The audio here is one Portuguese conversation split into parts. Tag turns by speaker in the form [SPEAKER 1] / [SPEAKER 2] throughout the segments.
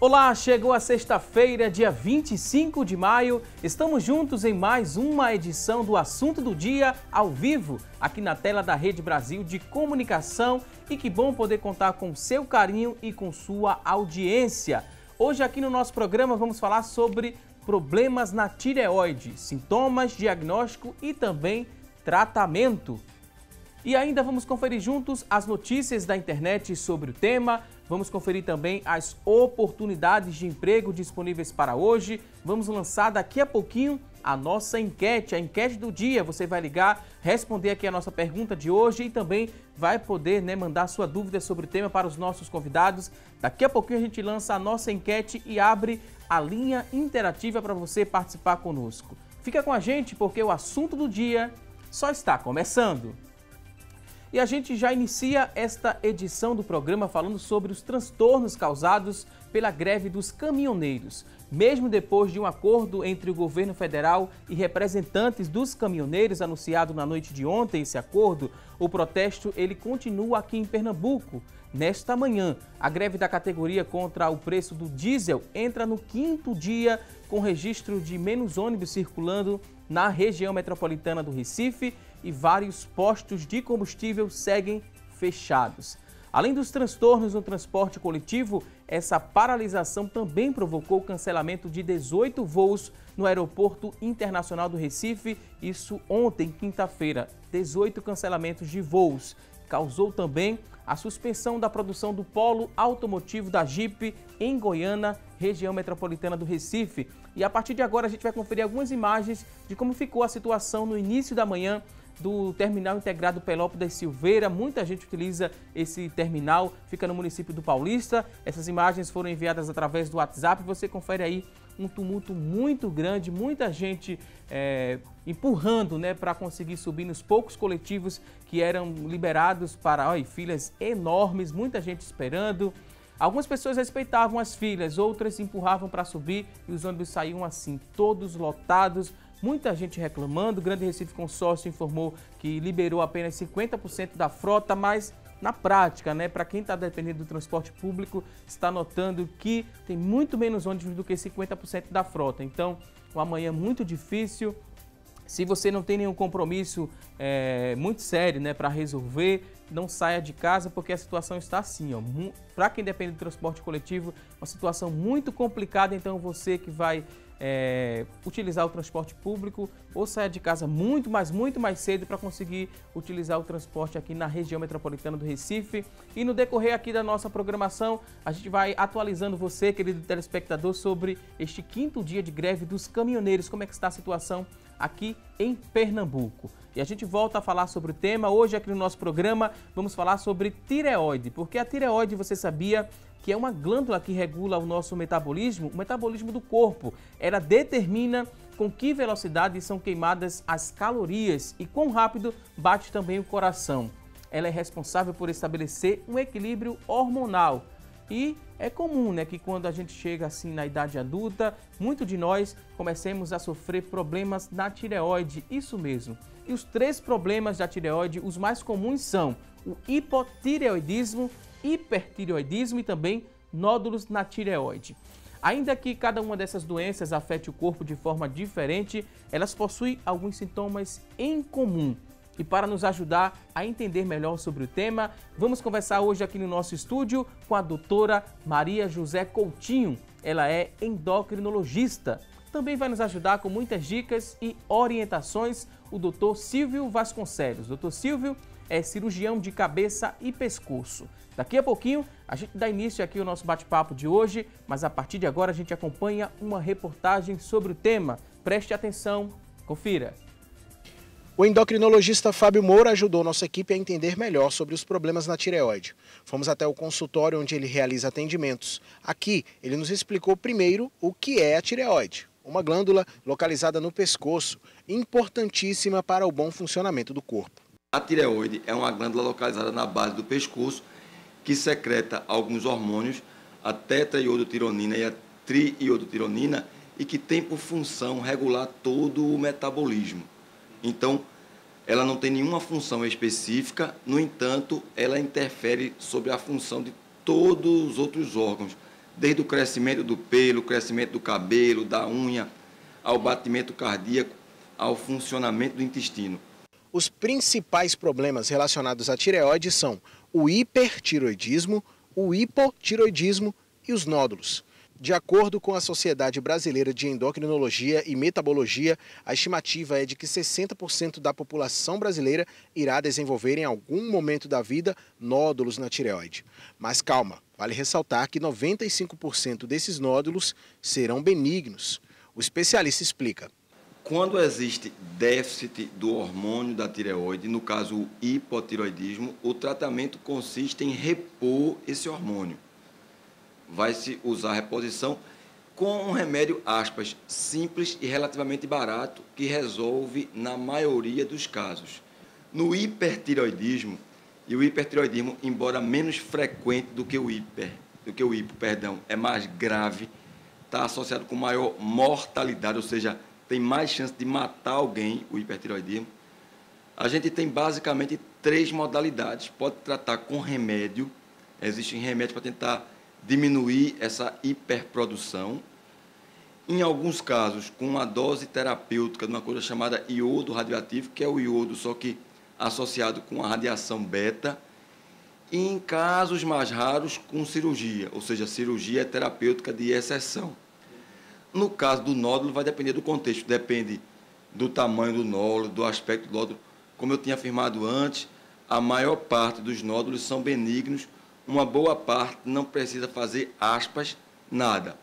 [SPEAKER 1] Olá, chegou a sexta-feira, dia 25 de maio. Estamos juntos em mais uma edição do Assunto do Dia, ao vivo, aqui na tela da Rede Brasil de Comunicação. E que bom poder contar com seu carinho e com sua audiência. Hoje aqui no nosso programa vamos falar sobre problemas na tireoide, sintomas, diagnóstico e também tratamento. E ainda vamos conferir juntos as notícias da internet sobre o tema. Vamos conferir também as oportunidades de emprego disponíveis para hoje. Vamos lançar daqui a pouquinho a nossa enquete, a enquete do dia. Você vai ligar, responder aqui a nossa pergunta de hoje e também vai poder mandar sua dúvida sobre o tema para os nossos convidados. Daqui a pouquinho a gente lança a nossa enquete e abre a linha interativa para você participar conosco. Fica com a gente porque o assunto do dia só está começando. E a gente já inicia esta edição do programa falando sobre os transtornos causados pela greve dos caminhoneiros. Mesmo depois de um acordo entre o governo federal e representantes dos caminhoneiros anunciado na noite de ontem, esse acordo, o protesto ele continua aqui em Pernambuco. Nesta manhã, a greve da categoria contra o preço do diesel entra no 5º dia com registro de menos ônibus circulando na região metropolitana do Recife e vários postos de combustível seguem fechados. Além dos transtornos no transporte coletivo, essa paralisação também provocou o cancelamento de 18 voos no Aeroporto Internacional do Recife, isso ontem, quinta-feira, 18 cancelamentos de voos. Causou também a suspensão da produção do polo automotivo da Jeep em Goiânia, região metropolitana do Recife. E a partir de agora a gente vai conferir algumas imagens de como ficou a situação no início da manhã do Terminal Integrado Pelópolis Silveira. Muita gente utiliza esse terminal, fica no município do Paulista. Essas imagens foram enviadas através do WhatsApp. Você confere aí um tumulto muito grande, muita gente empurrando para conseguir subir nos poucos coletivos que eram liberados para filas enormes, muita gente esperando. Algumas pessoas respeitavam as filas, outras empurravam para subir e os ônibus saíam assim, todos lotados. Muita gente reclamando. O Grande Recife Consórcio informou que liberou apenas 50% da frota, mas na prática, para quem está dependendo do transporte público, está notando que tem muito menos ônibus do que 50% da frota. Então, uma manhã muito difícil. Se você não tem nenhum compromisso muito sério para resolver, não saia de casa porque a situação está assim. Para quem depende do transporte coletivo, uma situação muito complicada. Então, você que vai utilizar o transporte público ou saia de casa muito mais cedo para conseguir utilizar o transporte aqui na região metropolitana do Recife. E no decorrer aqui da nossa programação, a gente vai atualizando você, querido telespectador, sobre este 5º dia de greve dos caminhoneiros, como é que está a situação aqui em Pernambuco. E a gente volta a falar sobre o tema. Hoje aqui no nosso programa vamos falar sobre tireoide, porque a tireoide, você sabia que é uma glândula que regula o nosso metabolismo, o metabolismo do corpo. Ela determina com que velocidade são queimadas as calorias e quão rápido bate também o coração. Ela é responsável por estabelecer um equilíbrio hormonal. E é comum que quando a gente chega assim na idade adulta, muitos de nós comecemos a sofrer problemas na tireoide, isso mesmo. E os 3 problemas da tireoide, os mais comuns são o hipotireoidismo, hipertireoidismo e também nódulos na tireoide. Ainda que cada uma dessas doenças afete o corpo de forma diferente, elas possuem alguns sintomas em comum. E para nos ajudar a entender melhor sobre o tema, vamos conversar hoje aqui no nosso estúdio com a doutora Maria José Coutinho. Ela é endocrinologista. Também vai nos ajudar com muitas dicas e orientações o doutor Silvio Vasconcelos. Doutor Silvio é cirurgião de cabeça e pescoço. Daqui a pouquinho a gente dá início aqui ao nosso bate-papo de hoje, mas a partir de agora a gente acompanha uma reportagem sobre o tema. Preste atenção, confira.
[SPEAKER 2] O endocrinologista Fábio Moura ajudou nossa equipe a entender melhor sobre os problemas na tireoide. Fomos até o consultório onde ele realiza atendimentos. Aqui, ele nos explicou primeiro o que é a tireoide, uma glândula localizada no pescoço, importantíssima para o bom funcionamento do corpo.
[SPEAKER 3] A tireoide é uma glândula localizada na base do pescoço que secreta alguns hormônios, a tetraiodotironina e a triiodotironina, e que tem por função regular todo o metabolismo. Então, ela não tem nenhuma função específica, no entanto, ela interfere sobre a função de todos os outros órgãos, desde o crescimento do pelo, crescimento do cabelo, da unha, ao batimento cardíaco, ao funcionamento do intestino.
[SPEAKER 2] Os principais problemas relacionados à tireoide são o hipertiroidismo, o hipotiroidismo e os nódulos. De acordo com a Sociedade Brasileira de Endocrinologia e Metabologia, a estimativa é de que 60% da população brasileira irá desenvolver em algum momento da vida nódulos na tireoide. Mas calma, vale ressaltar que 95% desses nódulos serão benignos. O especialista explica.
[SPEAKER 3] Quando existe déficit do hormônio da tireoide, no caso o hipotiroidismo, o tratamento consiste em repor esse hormônio. Vai-se usar a reposição com um remédio, aspas, simples e relativamente barato, que resolve na maioria dos casos. No hipertiroidismo, e o hipertiroidismo, embora menos frequente do que o hipo, é mais grave, está associado com maior mortalidade, ou seja, tem mais chance de matar alguém, o hipertiroidismo. A gente tem basicamente 3 modalidades. Pode tratar com remédio, existem remédios para tentar diminuir essa hiperprodução. Em alguns casos, com uma dose terapêutica de uma coisa chamada iodo radioativo, que é o iodo, só que associado com a radiação beta. E em casos mais raros, com cirurgia, ou seja, cirurgia terapêutica de exceção. No caso do nódulo, vai depender do contexto, depende do tamanho do nódulo, do aspecto do nódulo. Como eu tinha afirmado antes, a maior parte dos nódulos são benignos, uma boa parte não precisa fazer, aspas, nada.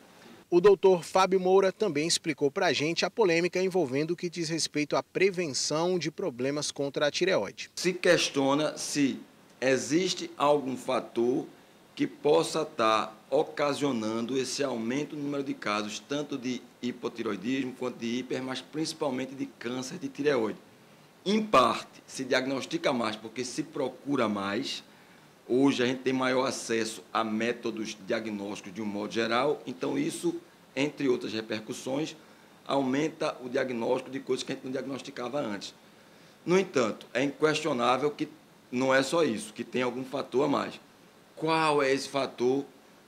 [SPEAKER 2] O doutor Fábio Moura também explicou para a gente a polêmica envolvendo o que diz respeito à prevenção de problemas contra a tireoide.
[SPEAKER 3] Se questiona se existe algum fator que possa estar ocasionando esse aumento no número de casos, tanto de hipotiroidismo quanto de hiper, mas principalmente de câncer de tireoide. Em parte, se diagnostica mais porque se procura mais. Hoje a gente tem maior acesso a métodos diagnósticos de um modo geral, então isso, entre outras repercussões, aumenta o diagnóstico de coisas que a gente não diagnosticava antes. No entanto, é inquestionável que não é só isso, que tem algum fator a mais. Qual é esse fator?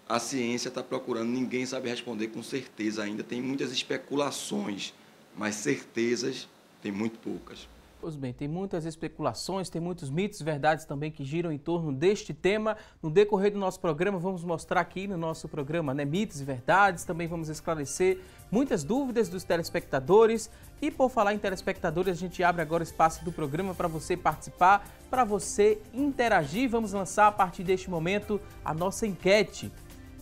[SPEAKER 3] A ciência está procurando, ninguém sabe responder com certeza ainda. Tem muitas especulações, mas certezas tem muito poucas.
[SPEAKER 1] Pois bem, tem muitas especulações, tem muitos mitos e verdades também que giram em torno deste tema. No decorrer do nosso programa, vamos mostrar aqui no nosso programa, né, mitos e verdades, também vamos esclarecer muitas dúvidas dos telespectadores. E por falar em telespectadores, a gente abre agora o espaço do programa para você participar, para você interagir. Vamos lançar a partir deste momento a nossa enquete.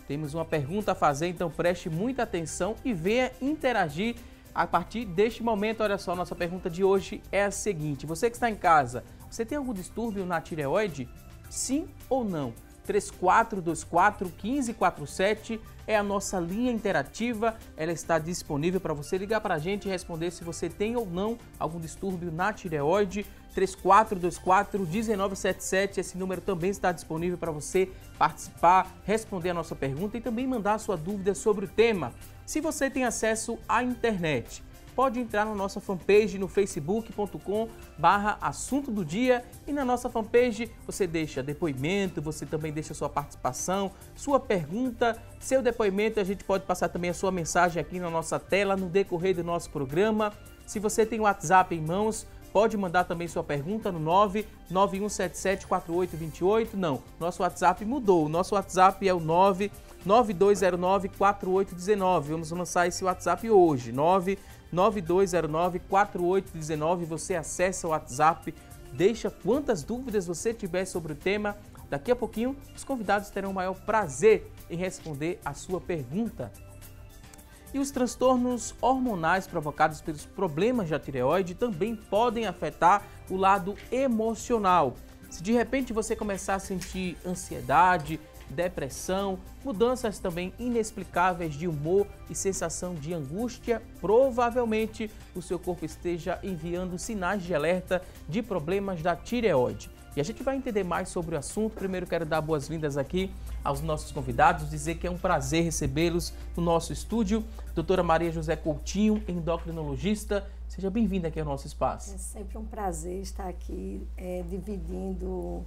[SPEAKER 1] Temos uma pergunta a fazer, então preste muita atenção e venha interagir. A partir deste momento, olha só, nossa pergunta de hoje é a seguinte. Você que está em casa, você tem algum distúrbio na tireoide? Sim ou não? 3424-1547 é a nossa linha interativa. Ela está disponível para você ligar para a gente e responder se você tem ou não algum distúrbio na tireoide. 3424-1977, esse número também está disponível para você participar, responder a nossa pergunta e também mandar a sua dúvida sobre o tema. Se você tem acesso à internet, pode entrar na nossa fanpage no facebook.com/assunto do dia e na nossa fanpage você deixa depoimento, você também deixa sua participação, sua pergunta, seu depoimento. A gente pode passar também a sua mensagem aqui na nossa tela no decorrer do nosso programa. Se você tem o WhatsApp em mãos, pode mandar também sua pergunta no 991774828. Não, nosso WhatsApp mudou. O nosso WhatsApp é o 992094819. Vamos lançar esse WhatsApp hoje. 992094819. Você acessa o WhatsApp, deixa quantas dúvidas você tiver sobre o tema. Daqui a pouquinho, os convidados terão o maior prazer em responder a sua pergunta. E os transtornos hormonais provocados pelos problemas da tireoide também podem afetar o lado emocional. Se de repente você começar a sentir ansiedade, depressão, mudanças também inexplicáveis de humor e sensação de angústia, provavelmente o seu corpo esteja enviando sinais de alerta de problemas da tireoide. E a gente vai entender mais sobre o assunto. Primeiro quero dar boas-vindas aqui aos nossos convidados, dizer que é um prazer recebê-los no nosso estúdio. Doutora Maria José Coutinho, endocrinologista, seja bem-vinda aqui ao nosso espaço.
[SPEAKER 4] É sempre um prazer estar aqui dividindo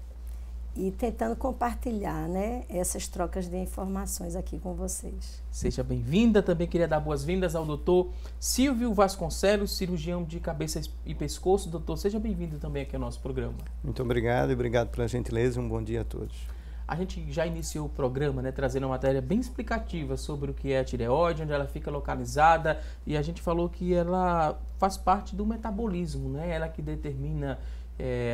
[SPEAKER 4] e tentando compartilhar, né, essas trocas de informações aqui com vocês.
[SPEAKER 1] Seja bem-vinda. Também queria dar boas-vindas ao doutor Silvio Vasconcelos, cirurgião de cabeça e pescoço. Doutor, seja bem-vindo também aqui ao nosso programa.
[SPEAKER 5] Muito obrigado e obrigado pela gentileza e um bom dia a todos.
[SPEAKER 1] A gente já iniciou o programa, né, trazendo uma matéria bem explicativa sobre o que é a tireoide, onde ela fica localizada, e a gente falou que ela faz parte do metabolismo, né? Ela que determina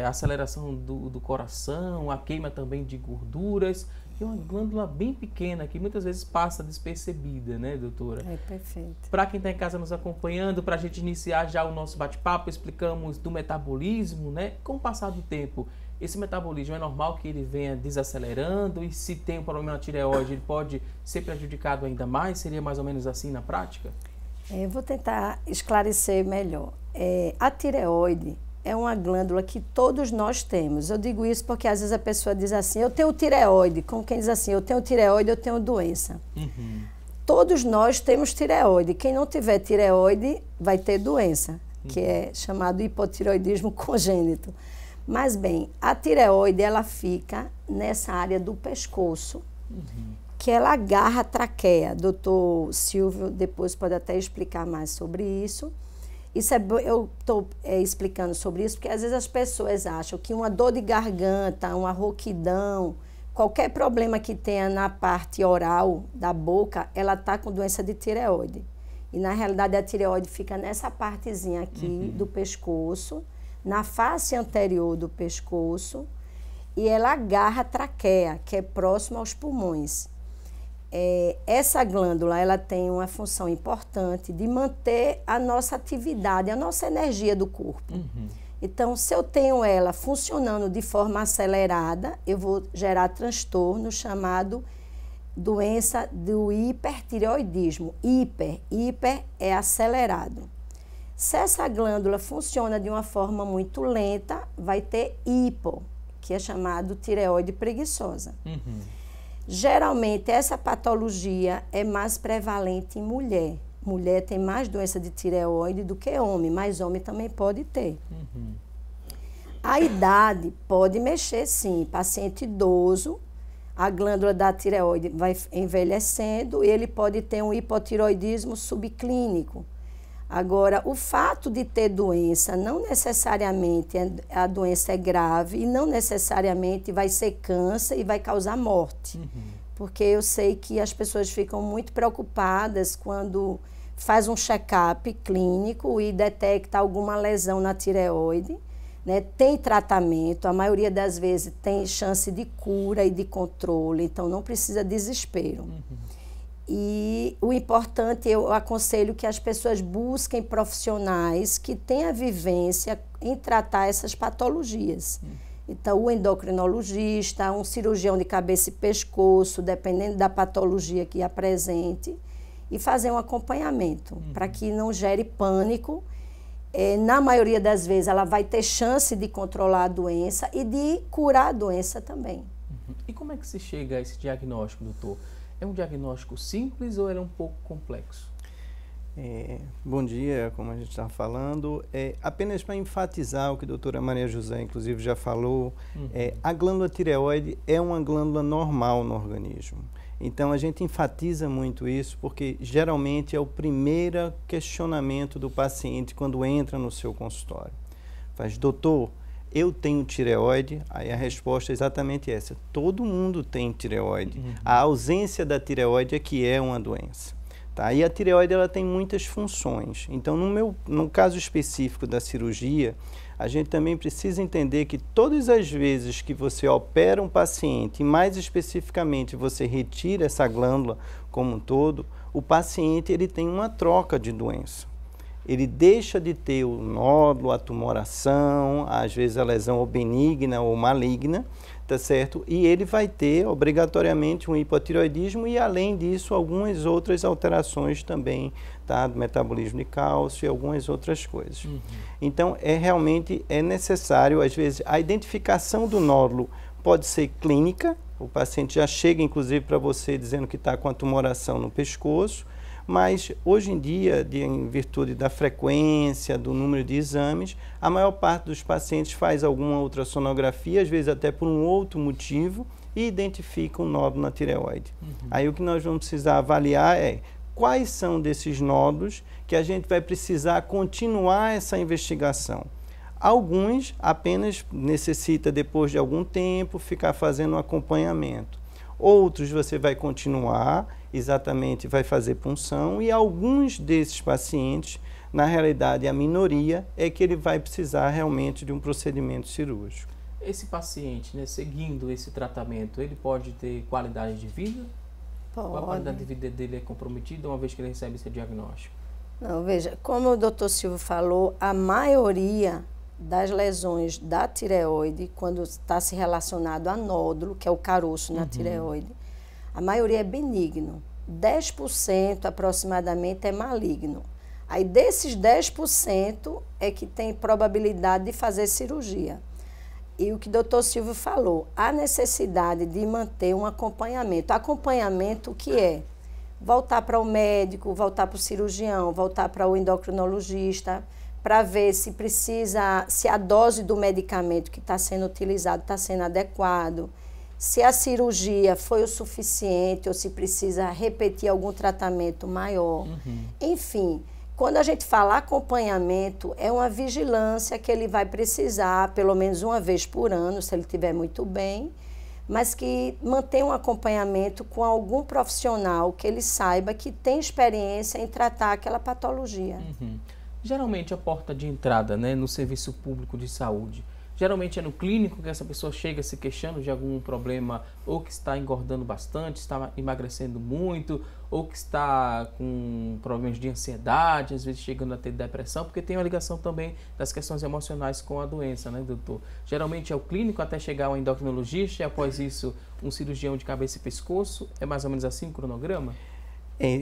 [SPEAKER 1] a aceleração do coração, a queima também de gorduras, e uma glândula bem pequena que muitas vezes passa despercebida, né, doutora?
[SPEAKER 4] É perfeito.
[SPEAKER 1] Para quem está em casa nos acompanhando, para a gente iniciar já o nosso bate-papo, explicamos do metabolismo, né? Com o passar do tempo, esse metabolismo é normal que ele venha desacelerando, e se tem um problema na tireoide, ele pode ser prejudicado ainda mais? Seria mais ou menos assim na prática?
[SPEAKER 4] Eu vou tentar esclarecer melhor. A tireoide é uma glândula que todos nós temos. Eu digo isso porque às vezes a pessoa diz assim, eu tenho tireoide, como quem diz assim, eu tenho tireoide, eu tenho doença.
[SPEAKER 1] Uhum.
[SPEAKER 4] Todos nós temos tireoide. Quem não tiver tireoide vai ter doença, que é chamado hipotireoidismo congênito. Mas bem, a tireoide ela fica nessa área do pescoço, que ela agarra a traqueia. Doutor Silvio depois pode até explicar mais sobre isso. Eu estou explicando sobre isso porque às vezes as pessoas acham que uma dor de garganta, uma rouquidão, qualquer problema que tenha na parte oral da boca, ela está com doença de tireoide. E na realidade a tireoide fica nessa partezinha aqui do pescoço, na face anterior do pescoço, e ela agarra a traqueia, que é próxima aos pulmões. Essa glândula ela tem uma função importante de manter a nossa atividade, a nossa energia do corpo. Então, se eu tenho ela funcionando de forma acelerada, eu vou gerar transtorno chamado doença do hipertireoidismo. Hiper é acelerado. Se essa glândula funciona de uma forma muito lenta, vai ter hipo, que é chamado tireoide preguiçosa. Geralmente, essa patologia é mais prevalente em mulher. Mulher tem mais doença de tireoide do que homem, mas homem também pode ter. A idade pode mexer, sim. Paciente idoso, a glândula da tireoide vai envelhecendo e ele pode ter um hipotireoidismo subclínico. Agora, o fato de ter doença, não necessariamente a doença é grave e não necessariamente vai ser câncer e vai causar morte. Porque eu sei que as pessoas ficam muito preocupadas quando faz um check-up clínico e detecta alguma lesão na tireoide, né? Tem tratamento, a maioria das vezes tem chance de cura e de controle, então não precisa desespero. E o importante, eu aconselho que as pessoas busquem profissionais que tenham vivência em tratar essas patologias. Então, o endocrinologista, um cirurgião de cabeça e pescoço, dependendo da patologia que apresente, e fazer um acompanhamento, para que não gere pânico. Na maioria das vezes, ela vai ter chance de controlar a doença e de curar a doença também.
[SPEAKER 1] E como é que se chega a esse diagnóstico, doutor? É um diagnóstico simples ou ele é um pouco complexo?
[SPEAKER 5] Bom dia, como a gente está falando. Apenas para enfatizar o que a doutora Maria José, inclusive, já falou, a glândula tireoide é uma glândula normal no organismo. Então, a gente enfatiza muito isso porque, geralmente, é o primeiro questionamento do paciente quando entra no seu consultório. Faz, doutor, eu tenho tireoide? Aí a resposta é exatamente essa. Todo mundo tem tireoide. A ausência da tireoide é que é uma doença. Tá? E a tireoide ela tem muitas funções. Então, no caso específico da cirurgia, a gente também precisa entender que todas as vezes que você opera um paciente, e mais especificamente você retira essa glândula como um todo, o paciente ele tem uma troca de doença. Ele deixa de ter o nódulo, a tumoração, às vezes a lesão ou benigna ou maligna, tá certo? E ele vai ter obrigatoriamente um hipotireoidismo e, além disso, algumas outras alterações também, tá? Do metabolismo de cálcio e algumas outras coisas. Então, realmente é necessário, às vezes, a identificação do nódulo pode ser clínica, o paciente já chega, inclusive, para você dizendo que está com a tumoração no pescoço, Mas hoje em dia, em virtude da frequência, do número de exames, a maior parte dos pacientes faz alguma ultrassonografia, às vezes até por um outro motivo, e identifica um nódulo na tireoide. Aí o que nós vamos precisar avaliar é quais são desses nódulos que a gente vai precisar continuar essa investigação. Alguns apenas necessita, depois de algum tempo, ficar fazendo um acompanhamento. Outros você vai continuar, exatamente vai fazer punção, e alguns desses pacientes, na realidade a minoria, é que ele vai precisar realmente de um procedimento cirúrgico.
[SPEAKER 1] Esse paciente, né, seguindo esse tratamento, ele pode ter qualidade de vida? Ou a qualidade de vida dele é comprometida uma vez que ele recebe esse diagnóstico?
[SPEAKER 4] Não, veja, como o doutor Silvio falou, a maioria das lesões da tireoide, quando está se relacionado a nódulo, que é o caroço na tireoide, a maioria é benigno. 10% aproximadamente é maligno. Aí desses 10% é que tem probabilidade de fazer cirurgia. E o que o doutor Silvio falou, a necessidade de manter um acompanhamento. Acompanhamento que é voltar para o médico, voltar para o cirurgião, voltar para o endocrinologista, para ver se precisa, se a dose do medicamento que está sendo utilizado está sendo adequado, se a cirurgia foi o suficiente ou se precisa repetir algum tratamento maior. Enfim, quando a gente fala acompanhamento, é uma vigilância que ele vai precisar pelo menos uma vez por ano, se ele estiver muito bem, mas que mantenha um acompanhamento com algum profissional que ele saiba que tem experiência em tratar aquela patologia.
[SPEAKER 1] Geralmente a porta de entrada, né, no serviço público de saúde, geralmente é no clínico que essa pessoa chega se queixando de algum problema, ou que está engordando bastante, está emagrecendo muito, ou que está com problemas de ansiedade, às vezes chegando a ter depressão, porque tem uma ligação também das questões emocionais com a doença, né, doutor? Geralmente é o clínico até chegar ao endocrinologista e após isso um cirurgião de cabeça e pescoço, é mais ou menos assim o cronograma?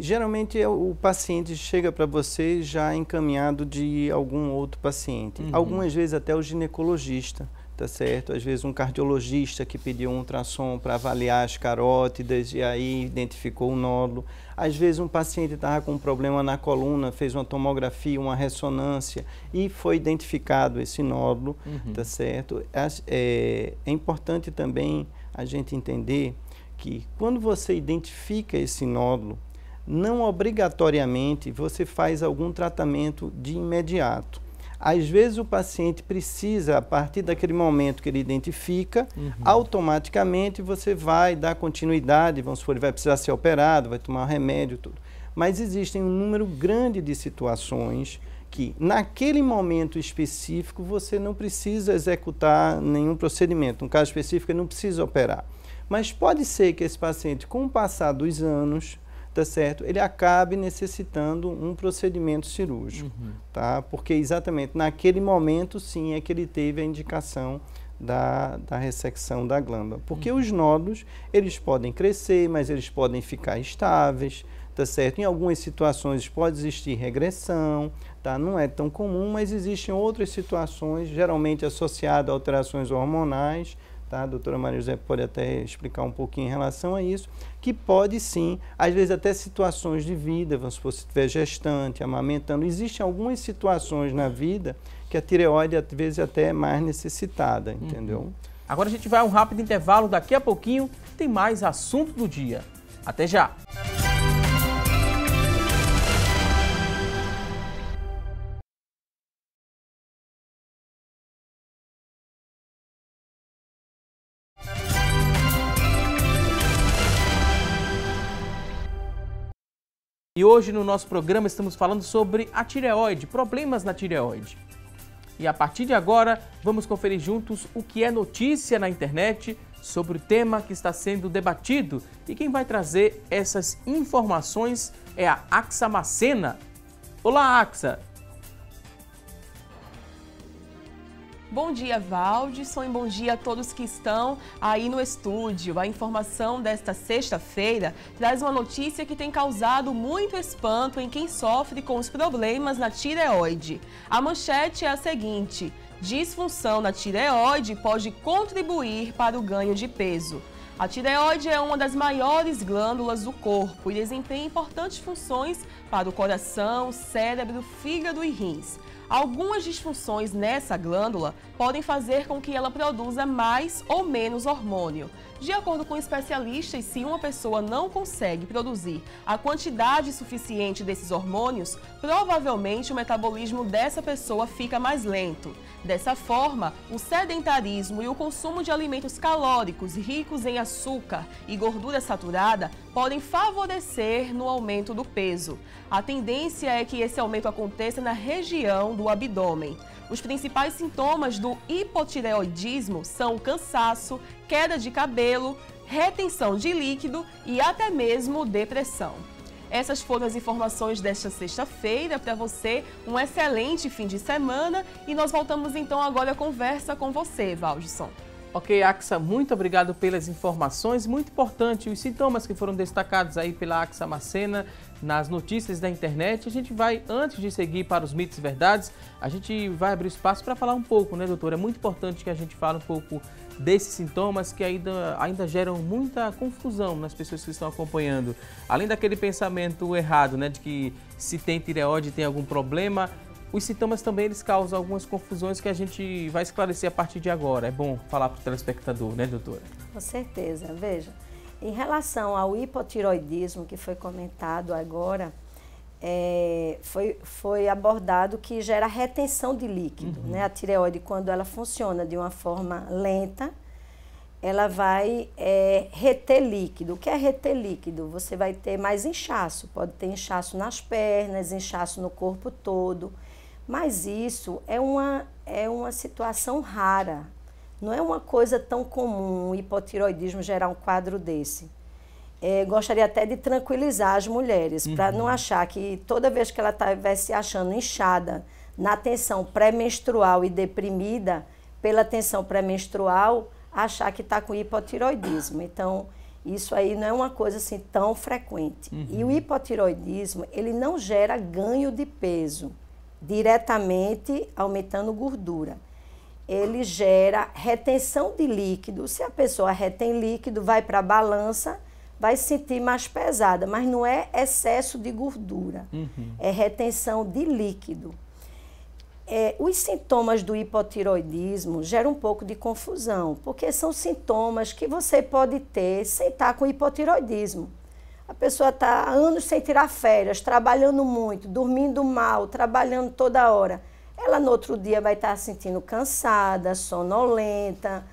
[SPEAKER 5] Geralmente o paciente chega para você já encaminhado de algum outro paciente. Algumas vezes até o ginecologista, tá certo? Às vezes um cardiologista que pediu um ultrassom para avaliar as carótidas e aí identificou o nódulo. Às vezes um paciente estava com um problema na coluna, fez uma tomografia, uma ressonância e foi identificado esse nódulo, tá certo? É importante também a gente entender que quando você identifica esse nódulo, não obrigatoriamente você faz algum tratamento de imediato. Às vezes o paciente precisa, a partir daquele momento que ele identifica, automaticamente você vai dar continuidade, vamos supor, ele vai precisar ser operado, vai tomar remédio, tudo. Mas existem um número grande de situações que, naquele momento específico, você não precisa executar nenhum procedimento. No caso específico, ele não precisa operar. Mas pode ser que esse paciente, com o passar dos anos, tá certo, ele acabe necessitando um procedimento cirúrgico, tá? Porque exatamente naquele momento, sim, é que ele teve a indicação da ressecção da glândula. Porque os nódulos, eles podem crescer, mas eles podem ficar estáveis, tá certo? Em algumas situações pode existir regressão, tá? Não é tão comum, mas existem outras situações, geralmente associadas a alterações hormonais, tá? A doutora Maria José pode até explicar um pouquinho em relação a isso, que pode sim, às vezes até situações de vida, vamos supor, se estiver gestante, amamentando, existem algumas situações na vida que a tireoide às vezes até é mais necessitada, entendeu?
[SPEAKER 1] Agora a gente vai a um rápido intervalo, daqui a pouquinho tem mais assunto do dia. Até já! E hoje no nosso programa estamos falando sobre a tireoide, problemas na tireoide. E a partir de agora vamos conferir juntos o que é notícia na internet sobre o tema que está sendo debatido. E quem vai trazer essas informações é a Axa Macena. Olá, Axa!
[SPEAKER 6] Bom dia, Valdisson, e bom dia a todos que estão aí no estúdio. A informação desta sexta-feira traz uma notícia que tem causado muito espanto em quem sofre com os problemas na tireoide. A manchete é a seguinte: disfunção na tireoide pode contribuir para o ganho de peso. A tireoide é uma das maiores glândulas do corpo e desempenha importantes funções para o coração, cérebro, fígado e rins. Algumas disfunções nessa glândula podem fazer com que ela produza mais ou menos hormônio. De acordo com especialistas, se uma pessoa não consegue produzir a quantidade suficiente desses hormônios, provavelmente o metabolismo dessa pessoa fica mais lento. Dessa forma, o sedentarismo e o consumo de alimentos calóricos ricos em açúcar e gordura saturada podem favorecer no aumento do peso. A tendência é que esse aumento aconteça na região do abdômen. Os principais sintomas do hipotireoidismo são cansaço, queda de cabelo, retenção de líquido e até mesmo depressão. Essas foram as informações desta sexta-feira. Para você, um excelente fim de semana e nós voltamos então agora a conversa com você, Valdisson.
[SPEAKER 1] Ok, Axa, muito obrigado pelas informações. Muito importante os sintomas que foram destacados aí pela Axa Macena nas notícias da internet. A gente vai, antes de seguir para os mitos e verdades, a gente vai abrir espaço para falar um pouco, né, doutora? É muito importante que a gente fale um pouco desses sintomas que ainda geram muita confusão nas pessoas que estão acompanhando. Além daquele pensamento errado, né, de que se tem tireoide tem algum problema, os sintomas também eles causam algumas confusões que a gente vai esclarecer a partir de agora. É bom falar para o telespectador, né, doutora?
[SPEAKER 4] Com certeza. Veja, em relação ao hipotireoidismo que foi comentado agora, foi abordado que gera retenção de líquido. Né? A tireoide, quando ela funciona de uma forma lenta, ela vai reter líquido. O que é reter líquido? Você vai ter mais inchaço. Pode ter inchaço nas pernas, inchaço no corpo todo. Mas isso é uma situação rara. Não é uma coisa tão comum o hipotireoidismo gerar um quadro desse. Gostaria até de tranquilizar as mulheres, para não achar que toda vez que ela estiver se achando inchada na tensão pré-menstrual e deprimida pela tensão pré-menstrual, achar que está com hipotireoidismo. Então, isso aí não é uma coisa assim tão frequente. E o hipotireoidismo, ele não gera ganho de peso diretamente aumentando gordura. Ele gera retenção de líquido. Se a pessoa retém líquido, vai para a balança, vai se sentir mais pesada, mas não é excesso de gordura, é retenção de líquido. Os sintomas do hipotireoidismo geram um pouco de confusão, porque são sintomas que você pode ter sem estar com hipotireoidismo. A pessoa está há anos sem tirar férias, trabalhando muito, dormindo mal, trabalhando toda hora. Ela no outro dia vai estar se sentindo cansada, sonolenta,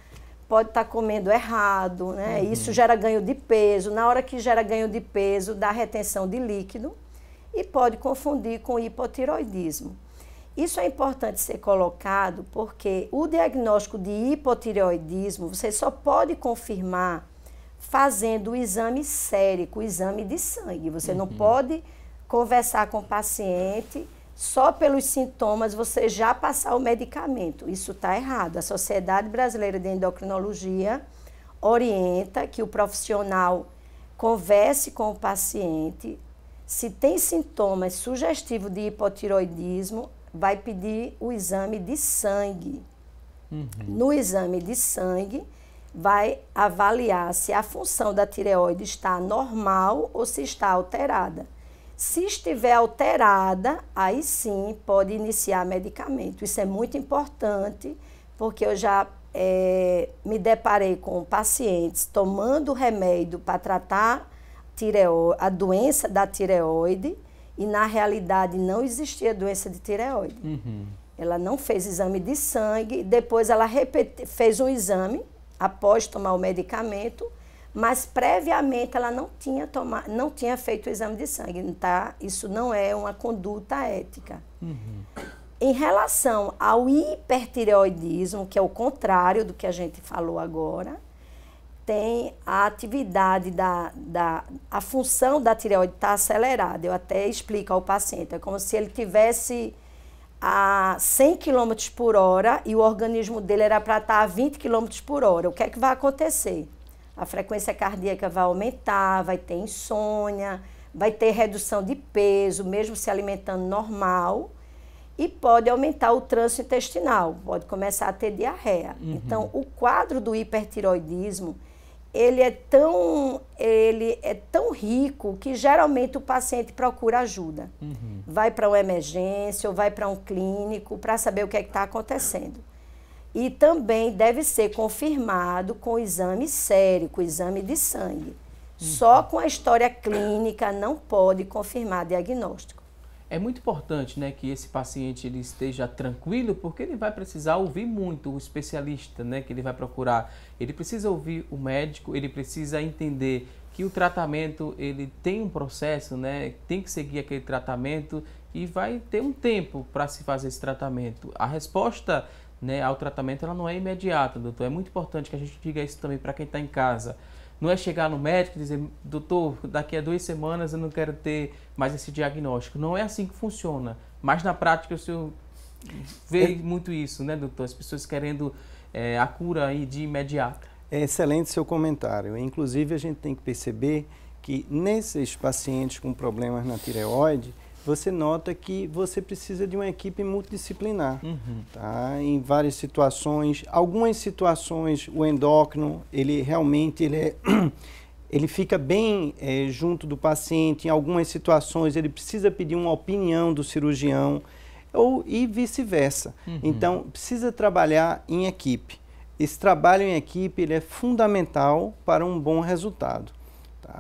[SPEAKER 4] pode estar comendo errado, né? Isso gera ganho de peso. Na hora que gera ganho de peso, dá retenção de líquido e pode confundir com hipotireoidismo. Isso é importante ser colocado porque o diagnóstico de hipotireoidismo você só pode confirmar fazendo o exame sérico, o exame de sangue. Você não pode conversar com o paciente só pelos sintomas você já passar o medicamento. Isso está errado. A Sociedade Brasileira de Endocrinologia orienta que o profissional converse com o paciente. Se tem sintomas sugestivos de hipotireoidismo, vai pedir o exame de sangue. No exame de sangue, vai avaliar se a função da tireoide está normal ou se está alterada. Se estiver alterada, aí sim pode iniciar medicamento. Isso é muito importante, porque eu já me deparei com pacientes tomando remédio para tratar a doença da tireoide e, na realidade, não existia doença de tireoide. Ela não fez exame de sangue, depois ela fez um exame após tomar o medicamento, mas previamente ela não tinha feito o exame de sangue, tá? Isso não é uma conduta ética. Em relação ao hipertireoidismo, que é o contrário do que a gente falou agora, tem a atividade a função da tireoide está acelerada. Eu até explico ao paciente, é como se ele tivesse a 100 km por hora e o organismo dele era para estar a 20 km por hora. O que é que vai acontecer? A frequência cardíaca vai aumentar, vai ter insônia, vai ter redução de peso, mesmo se alimentando normal, e pode aumentar o trânsito intestinal, pode começar a ter diarreia. Então, o quadro do hipertireoidismo, ele é tão rico que geralmente o paciente procura ajuda. Vai para uma emergência ou vai para um clínico para saber o que é que está acontecendo. E também deve ser confirmado com exame sério, com exame de sangue. Só com a história clínica não pode confirmar diagnóstico.
[SPEAKER 1] É muito importante, né, que esse paciente ele esteja tranquilo, porque ele vai precisar ouvir muito o especialista, né, que ele vai procurar. Ele precisa ouvir o médico, ele precisa entender que o tratamento ele tem um processo, né, tem que seguir aquele tratamento e vai ter um tempo para se fazer esse tratamento. A resposta, né, ao tratamento ela não é imediata, doutor. É muito importante que a gente diga isso também para quem está em casa. Não é chegar no médico e dizer, doutor, daqui a 2 semanas eu não quero ter mais esse diagnóstico. Não é assim que funciona. Mas na prática o senhor vê muito isso, né, doutor? As pessoas querendo a cura aí de imediato.
[SPEAKER 5] É excelente seu comentário. Inclusive a gente tem que perceber que nesses pacientes com problemas na tireoide, você nota que você precisa de uma equipe multidisciplinar, tá? Em várias situações. Algumas situações, o endócrino, ele realmente ele fica bem junto do paciente. Em algumas situações, ele precisa pedir uma opinião do cirurgião e vice-versa. Então, precisa trabalhar em equipe. Esse trabalho em equipe ele é fundamental para um bom resultado.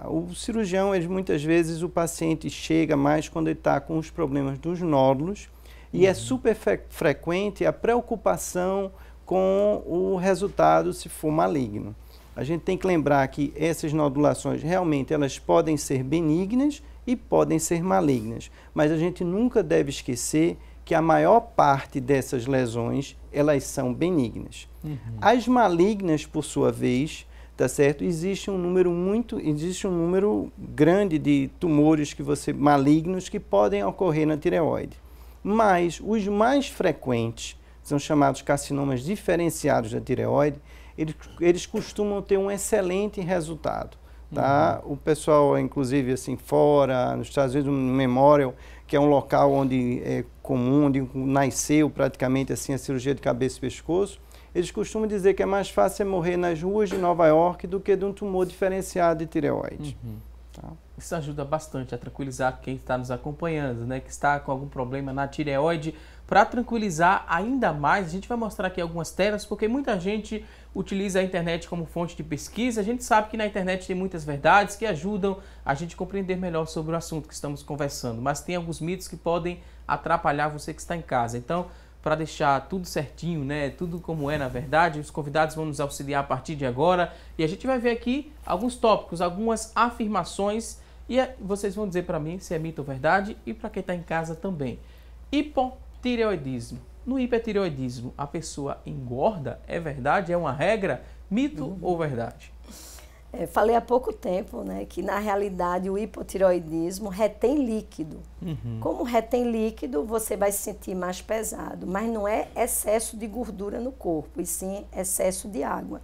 [SPEAKER 5] O cirurgião, muitas vezes, o paciente chega mais quando ele está com os problemas dos nódulos e é super frequente a preocupação com o resultado se for maligno. A gente tem que lembrar que essas nodulações realmente elas podem ser benignas e podem ser malignas, mas a gente nunca deve esquecer que a maior parte dessas lesões elas são benignas. As malignas, por sua vez, tá certo? Existe um número grande de tumores malignos que podem ocorrer na tireoide. Mas os mais frequentes, são chamados carcinomas diferenciados da tireoide, eles costumam ter um excelente resultado. Tá? O pessoal, inclusive, assim, fora, nos Estados Unidos, no Memorial, que é um local onde é comum, onde nasceu praticamente assim, a cirurgia de cabeça e pescoço, eles costumam dizer que é mais fácil morrer nas ruas de Nova York do que de um tumor diferenciado de tireoide. Tá?
[SPEAKER 1] Isso ajuda bastante a tranquilizar quem está nos acompanhando, né, que está com algum problema na tireoide. Para tranquilizar ainda mais, a gente vai mostrar aqui algumas telas, porque muita gente utiliza a internet como fonte de pesquisa. A gente sabe que na internet tem muitas verdades que ajudam a gente a compreender melhor sobre o assunto que estamos conversando, mas tem alguns mitos que podem atrapalhar você que está em casa. Então, para deixar tudo certinho, né, tudo como é na verdade, os convidados vão nos auxiliar a partir de agora e a gente vai ver aqui alguns tópicos, algumas afirmações e vocês vão dizer para mim se é mito ou verdade e para quem está em casa também. Hipotireoidismo. No hipertireoidismo, a pessoa engorda? É verdade? É uma regra? Mito ou verdade?
[SPEAKER 4] Falei há pouco tempo, né, que na realidade o hipotireoidismo retém líquido. Como retém líquido, você vai se sentir mais pesado, mas não é excesso de gordura no corpo, e sim excesso de água.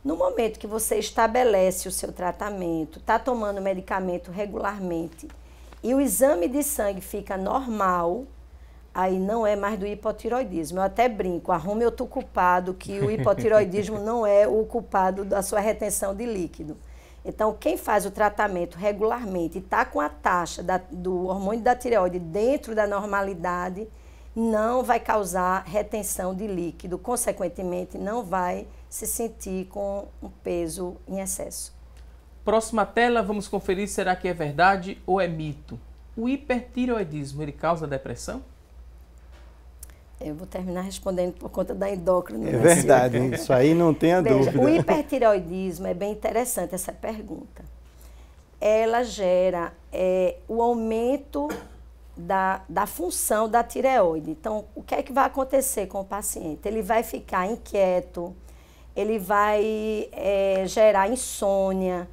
[SPEAKER 4] No momento que você estabelece o seu tratamento, está tomando medicamento regularmente e o exame de sangue fica normal, aí não é mais do hipotireoidismo. Eu até brinco, arrume outro culpado, que o hipotireoidismo não é o culpado da sua retenção de líquido. Então, quem faz o tratamento regularmente e está com a taxa do hormônio da tireoide dentro da normalidade, não vai causar retenção de líquido, consequentemente, não vai se sentir com um peso em excesso.
[SPEAKER 1] Próxima tela, vamos conferir será que é verdade ou é mito. O hipertireoidismo, ele causa depressão?
[SPEAKER 4] Eu vou terminar respondendo por conta da endócrina.
[SPEAKER 5] É verdade, isso aí não tenha dúvida.
[SPEAKER 4] O hipertireoidismo, é bem interessante essa pergunta. Ela gera o aumento da função da tireoide. Então, o que é que vai acontecer com o paciente? Ele vai ficar inquieto, ele vai gerar insônia,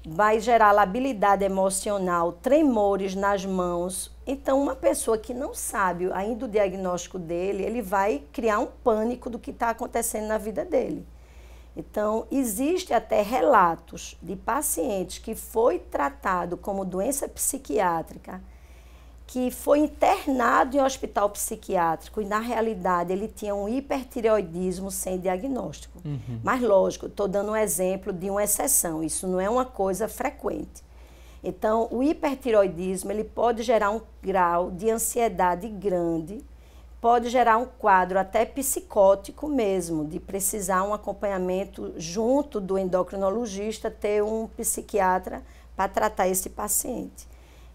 [SPEAKER 4] vai gerar labilidade emocional, tremores nas mãos. Então, uma pessoa que não sabe ainda o diagnóstico dele, ele vai criar um pânico do que está acontecendo na vida dele. Então, existe até relatos de pacientes que foi tratado como doença psiquiátrica que foi internado em hospital psiquiátrico e, na realidade, ele tinha um hipertireoidismo sem diagnóstico. Mas, lógico, estou dando um exemplo de uma exceção, isso não é uma coisa frequente. Então, o hipertireoidismo ele pode gerar um grau de ansiedade grande, pode gerar um quadro até psicótico mesmo, de precisar um acompanhamento junto do endocrinologista, ter um psiquiatra para tratar esse paciente.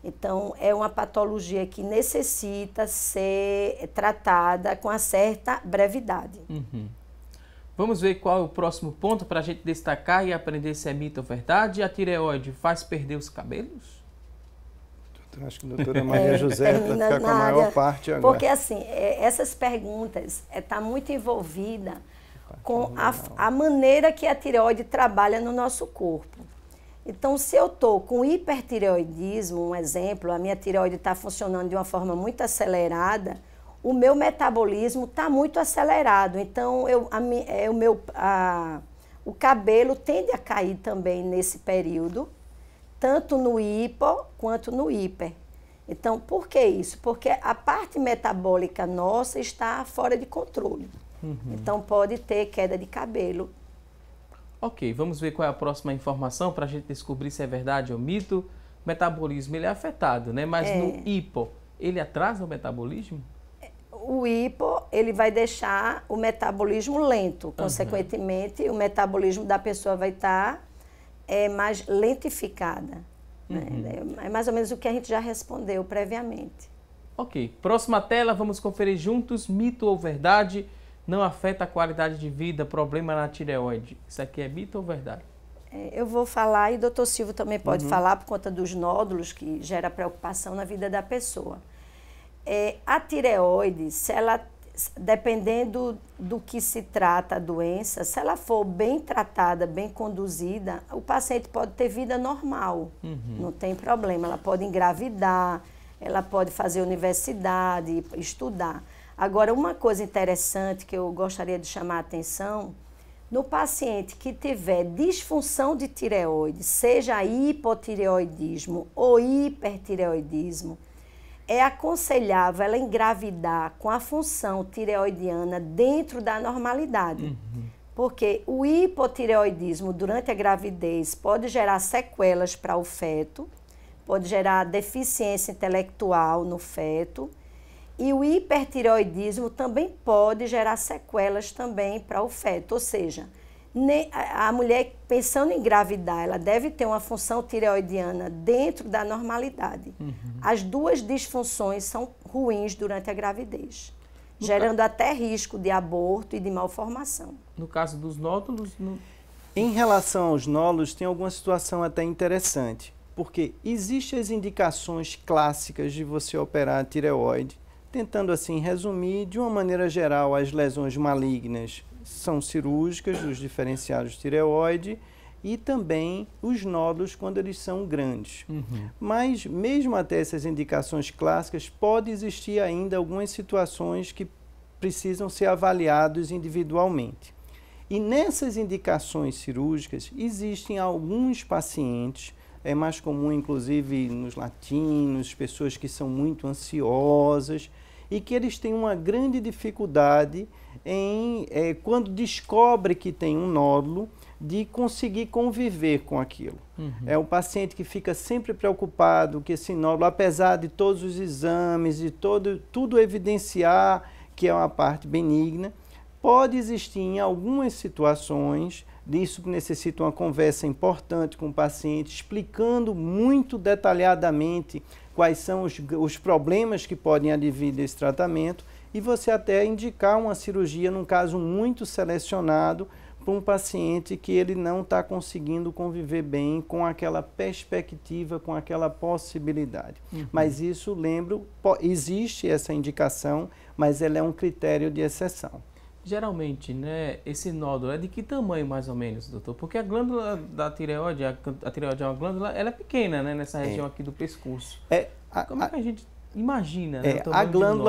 [SPEAKER 4] Então, é uma patologia que necessita ser tratada com uma certa brevidade.
[SPEAKER 1] Vamos ver qual é o próximo ponto para a gente destacar e aprender se é mito ou verdade. A tireoide faz perder os cabelos?
[SPEAKER 5] Eu acho que a doutora Maria José vai ficar com a maior parte agora.
[SPEAKER 4] Porque, assim, essas perguntas estão muito envolvidas com a maneira que a tireoide trabalha no nosso corpo. Então, se eu estou com hipertireoidismo, um exemplo, a minha tireoide está funcionando de uma forma muito acelerada, o meu metabolismo está muito acelerado. Então, o cabelo tende a cair também nesse período, tanto no hipo quanto no hiper. Então, por que isso? Porque a parte metabólica nossa está fora de controle. Então, pode ter queda de cabelo.
[SPEAKER 1] Ok, vamos ver qual é a próxima informação para a gente descobrir se é verdade ou mito. O metabolismo ele é afetado, né? Mas no hipo, ele atrasa o metabolismo?
[SPEAKER 4] O hipo, ele vai deixar o metabolismo lento. Consequentemente, o metabolismo da pessoa vai estar mais lentificada. É mais ou menos o que a gente já respondeu previamente.
[SPEAKER 1] Ok, próxima tela, vamos conferir juntos, mito ou verdade? Não afeta a qualidade de vida, problema na tireoide. Isso aqui é mito ou verdade?
[SPEAKER 4] Eu vou falar e o doutor Silvio também pode falar por conta dos nódulos que gera preocupação na vida da pessoa. A tireoide, se ela, dependendo do que se trata a doença, se ela for bem tratada, bem conduzida, o paciente pode ter vida normal, não tem problema. Ela pode engravidar, ela pode fazer universidade, estudar. Agora, uma coisa interessante que eu gostaria de chamar a atenção, no paciente que tiver disfunção de tireoide, seja hipotireoidismo ou hipertireoidismo, é aconselhável ela engravidar com a função tireoidiana dentro da normalidade. Porque o hipotireoidismo durante a gravidez pode gerar sequelas para o feto, pode gerar deficiência intelectual no feto, e o hipertireoidismo também pode gerar sequelas também para o feto. Ou seja, a mulher pensando em engravidar, ela deve ter uma função tireoidiana dentro da normalidade. As duas disfunções são ruins durante a gravidez, gerando até risco de aborto e de malformação.
[SPEAKER 1] No caso dos nódulos...
[SPEAKER 5] Em relação aos nódulos, tem alguma situação até interessante, porque existem as indicações clássicas de você operar a tireoide, tentando assim resumir, de uma maneira geral, as lesões malignas são cirúrgicas dos diferenciados de tireoide e também os nódulos quando eles são grandes. Mas mesmo até essas indicações clássicas, pode existir ainda algumas situações que precisam ser avaliados individualmente. E nessas indicações cirúrgicas, existem alguns pacientes, é mais comum inclusive nos latinos, pessoas que são muito ansiosas e que eles têm uma grande dificuldade em, quando descobre que tem um nódulo, de conseguir conviver com aquilo. É um paciente que fica sempre preocupado que esse nódulo, apesar de todos os exames e tudo evidenciar que é uma parte benigna, pode existir em algumas situações, disso que necessita uma conversa importante com o paciente, explicando muito detalhadamente quais são os problemas que podem advir desse tratamento e você até indicar uma cirurgia num caso muito selecionado para um paciente que ele não está conseguindo conviver bem com aquela perspectiva, com aquela possibilidade. Mas isso, lembro, existe essa indicação, mas ela é um critério de exceção.
[SPEAKER 1] Geralmente, né, esse nódulo é de que tamanho mais ou menos, doutor? Porque a glândula da tireoide, a tireoide é uma glândula, ela é pequena, né, nessa região aqui do pescoço. Como é que a gente imagina, né, o tamanho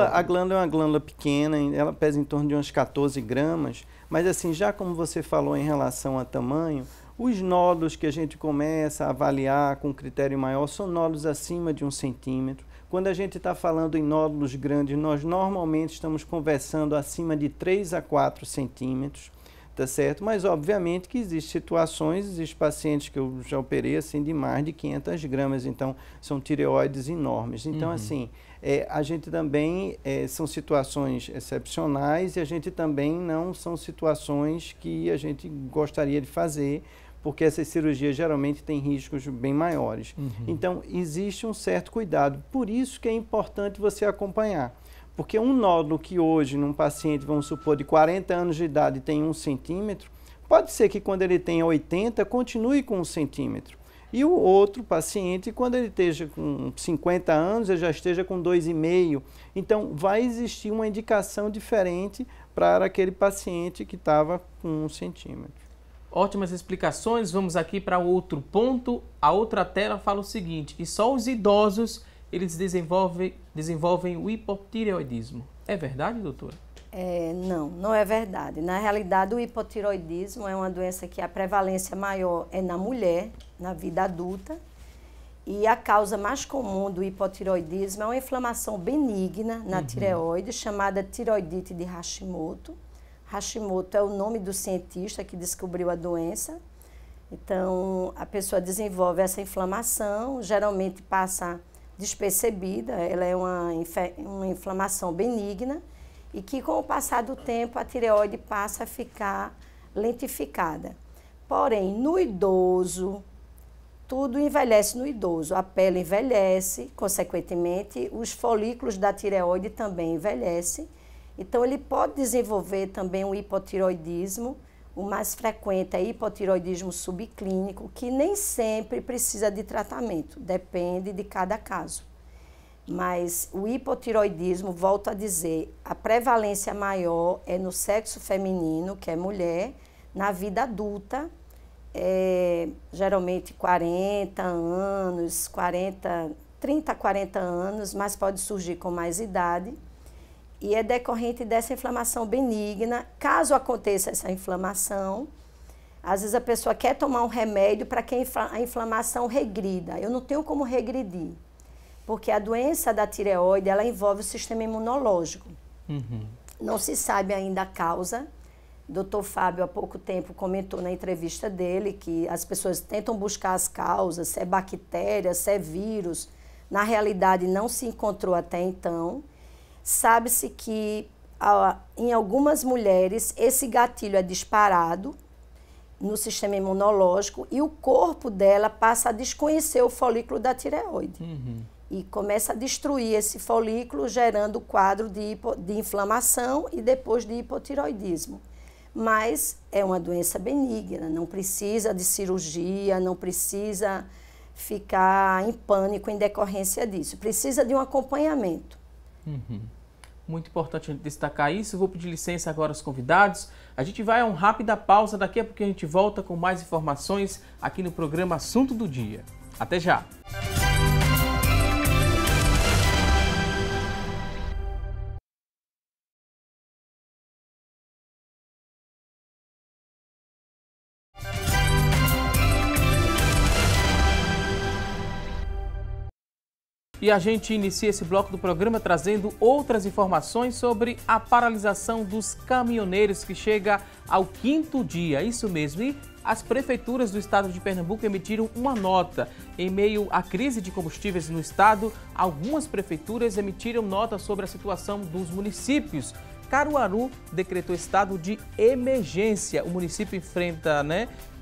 [SPEAKER 5] a glândula é uma glândula pequena, ela pesa em torno de uns 14 gramas, mas assim, já como você falou em relação a tamanho, os nódulos que a gente começa a avaliar com critério maior são nódulos acima de 1 centímetro, Quando a gente está falando em nódulos grandes, nós normalmente estamos conversando acima de 3 a 4 centímetros, tá certo? Mas, obviamente, que existem situações, existem pacientes que eu já operei assim de mais de 500 gramas, então são tireoides enormes. Então, assim, a gente também, são situações excepcionais e a gente também não são situações que a gente gostaria de fazer, porque essas cirurgias geralmente têm riscos bem maiores. Então, existe um certo cuidado. Por isso que é importante você acompanhar. Porque um nódulo que hoje, num paciente, vamos supor, de 40 anos de idade tem 1 centímetro, pode ser que quando ele tenha 80, continue com 1 centímetro. E o outro paciente, quando ele esteja com 50 anos, ele já esteja com 2,5. Então, vai existir uma indicação diferente para aquele paciente que estava com 1 centímetro.
[SPEAKER 1] Ótimas explicações. Vamos aqui para outro ponto. A outra tela fala o seguinte, que só os idosos eles desenvolvem o hipotireoidismo. É verdade, doutora?
[SPEAKER 4] Não é verdade. Na realidade, o hipotireoidismo é uma doença que a prevalência maior é na mulher, na vida adulta. E a causa mais comum do hipotireoidismo é uma inflamação benigna na tireoide, chamada tireoidite de Hashimoto. Hashimoto é o nome do cientista que descobriu a doença. Então, a pessoa desenvolve essa inflamação, geralmente passa despercebida, ela é uma inflamação benigna e que com o passar do tempo a tireoide passa a ficar lentificada. Porém, no idoso, tudo envelhece no idoso, a pele envelhece, consequentemente os folículos da tireoide também envelhecem, então ele pode desenvolver também um hipotireoidismo. O mais frequente é hipotireoidismo subclínico, que nem sempre precisa de tratamento, depende de cada caso. Mas o hipotireoidismo, volto a dizer, a prevalência maior é no sexo feminino, que é mulher, na vida adulta, geralmente 40 anos, 30 a 40 anos, mas pode surgir com mais idade. E é decorrente dessa inflamação benigna. Caso aconteça essa inflamação, às vezes a pessoa quer tomar um remédio para que a inflamação regrida. Eu não tenho como regredir, porque a doença da tireoide, ela envolve o sistema imunológico. Não se sabe ainda a causa. O Dr. Fábio, há pouco tempo, comentou na entrevista dele que as pessoas tentam buscar as causas, se é bactéria, se é vírus. Na realidade, não se encontrou até então. Sabe-se que em algumas mulheres esse gatilho é disparado no sistema imunológico e o corpo dela passa a desconhecer o folículo da tireoide. E começa a destruir esse folículo, gerando o quadro de inflamação e depois de hipotireoidismo. Mas é uma doença benigna, não precisa de cirurgia, não precisa ficar em pânico em decorrência disso. Precisa de um acompanhamento.
[SPEAKER 1] Muito importante destacar isso. Vou pedir licença agora aos convidados. A gente vai a uma rápida pausa. Daqui a pouco a gente volta com mais informações aqui no programa Assunto do Dia. Até já! E a gente inicia esse bloco do programa trazendo outras informações sobre a paralisação dos caminhoneiros que chega ao 5º dia. Isso mesmo, e as prefeituras do estado de Pernambuco emitiram uma nota. Em meio à crise de combustíveis no estado, algumas prefeituras emitiram nota sobre a situação dos municípios. Caruaru decretou estado de emergência. O município enfrenta,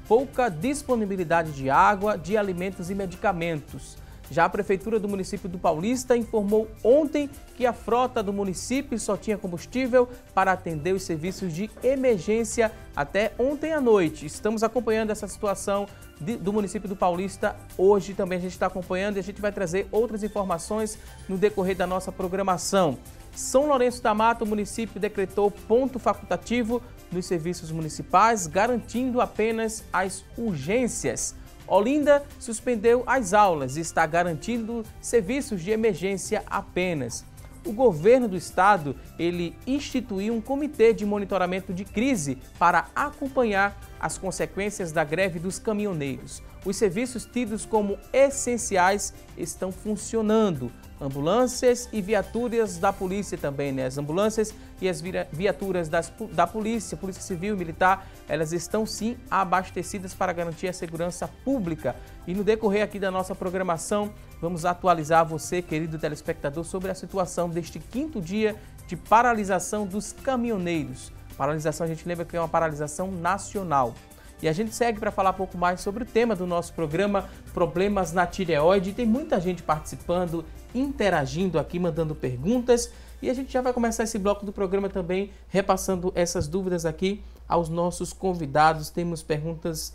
[SPEAKER 1] pouca disponibilidade de água, de alimentos e medicamentos. Já a Prefeitura do município do Paulista informou ontem que a frota do município só tinha combustível para atender os serviços de emergência até ontem à noite. Estamos acompanhando essa situação do município do Paulista. Hoje também a gente está acompanhando e a gente vai trazer outras informações no decorrer da nossa programação. São Lourenço da Mata, o município decretou ponto facultativo nos serviços municipais, garantindo apenas as urgências. Olinda suspendeu as aulas e está garantindo serviços de emergência apenas. O governo do estado, ele instituiu um comitê de monitoramento de crise para acompanhar as consequências da greve dos caminhoneiros. Os serviços tidos como essenciais estão funcionando. ambulâncias e viaturas da polícia também, né? As ambulâncias e as viaturas da polícia Civil e Militar, elas estão sim abastecidas para garantir a segurança pública. E no decorrer aqui da nossa programação, vamos atualizar você, querido telespectador, sobre a situação deste 5º dia de paralisação dos caminhoneiros. Paralisação, a gente lembra que é uma paralisação nacional. E a gente segue para falar um pouco mais sobre o tema do nosso programa, problemas na tireoide. Tem muita gente participando, interagindo aqui, mandando perguntas. E a gente já vai começar esse bloco do programa também, repassando essas dúvidas aqui aos nossos convidados. Temos perguntas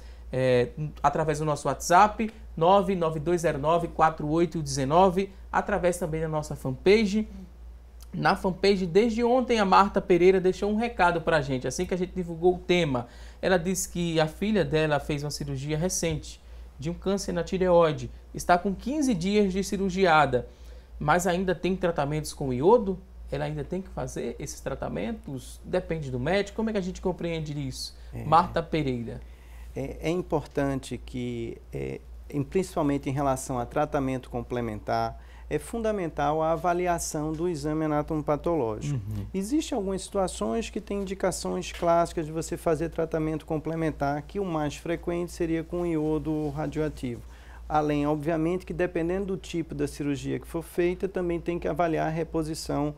[SPEAKER 1] através do nosso WhatsApp, 99209-4819, através também da nossa fanpage. Na fanpage, desde ontem, a Marta Pereira deixou um recado para a gente, assim que a gente divulgou o tema. Ela disse que a filha dela fez uma cirurgia recente de um câncer na tireoide. Está com 15 dias de cirurgiada, mas ainda tem tratamentos com iodo? Ela ainda tem que fazer esses tratamentos? Depende do médico? Como é que a gente compreende isso? Marta Pereira.
[SPEAKER 5] É importante que, principalmente em relação a tratamento complementar, é fundamental a avaliação do exame anatomopatológico. Existem algumas situações que têm indicações clássicas de você fazer tratamento complementar, que o mais frequente seria com iodo radioativo. Além, obviamente, que dependendo do tipo da cirurgia que for feita, também tem que avaliar a reposição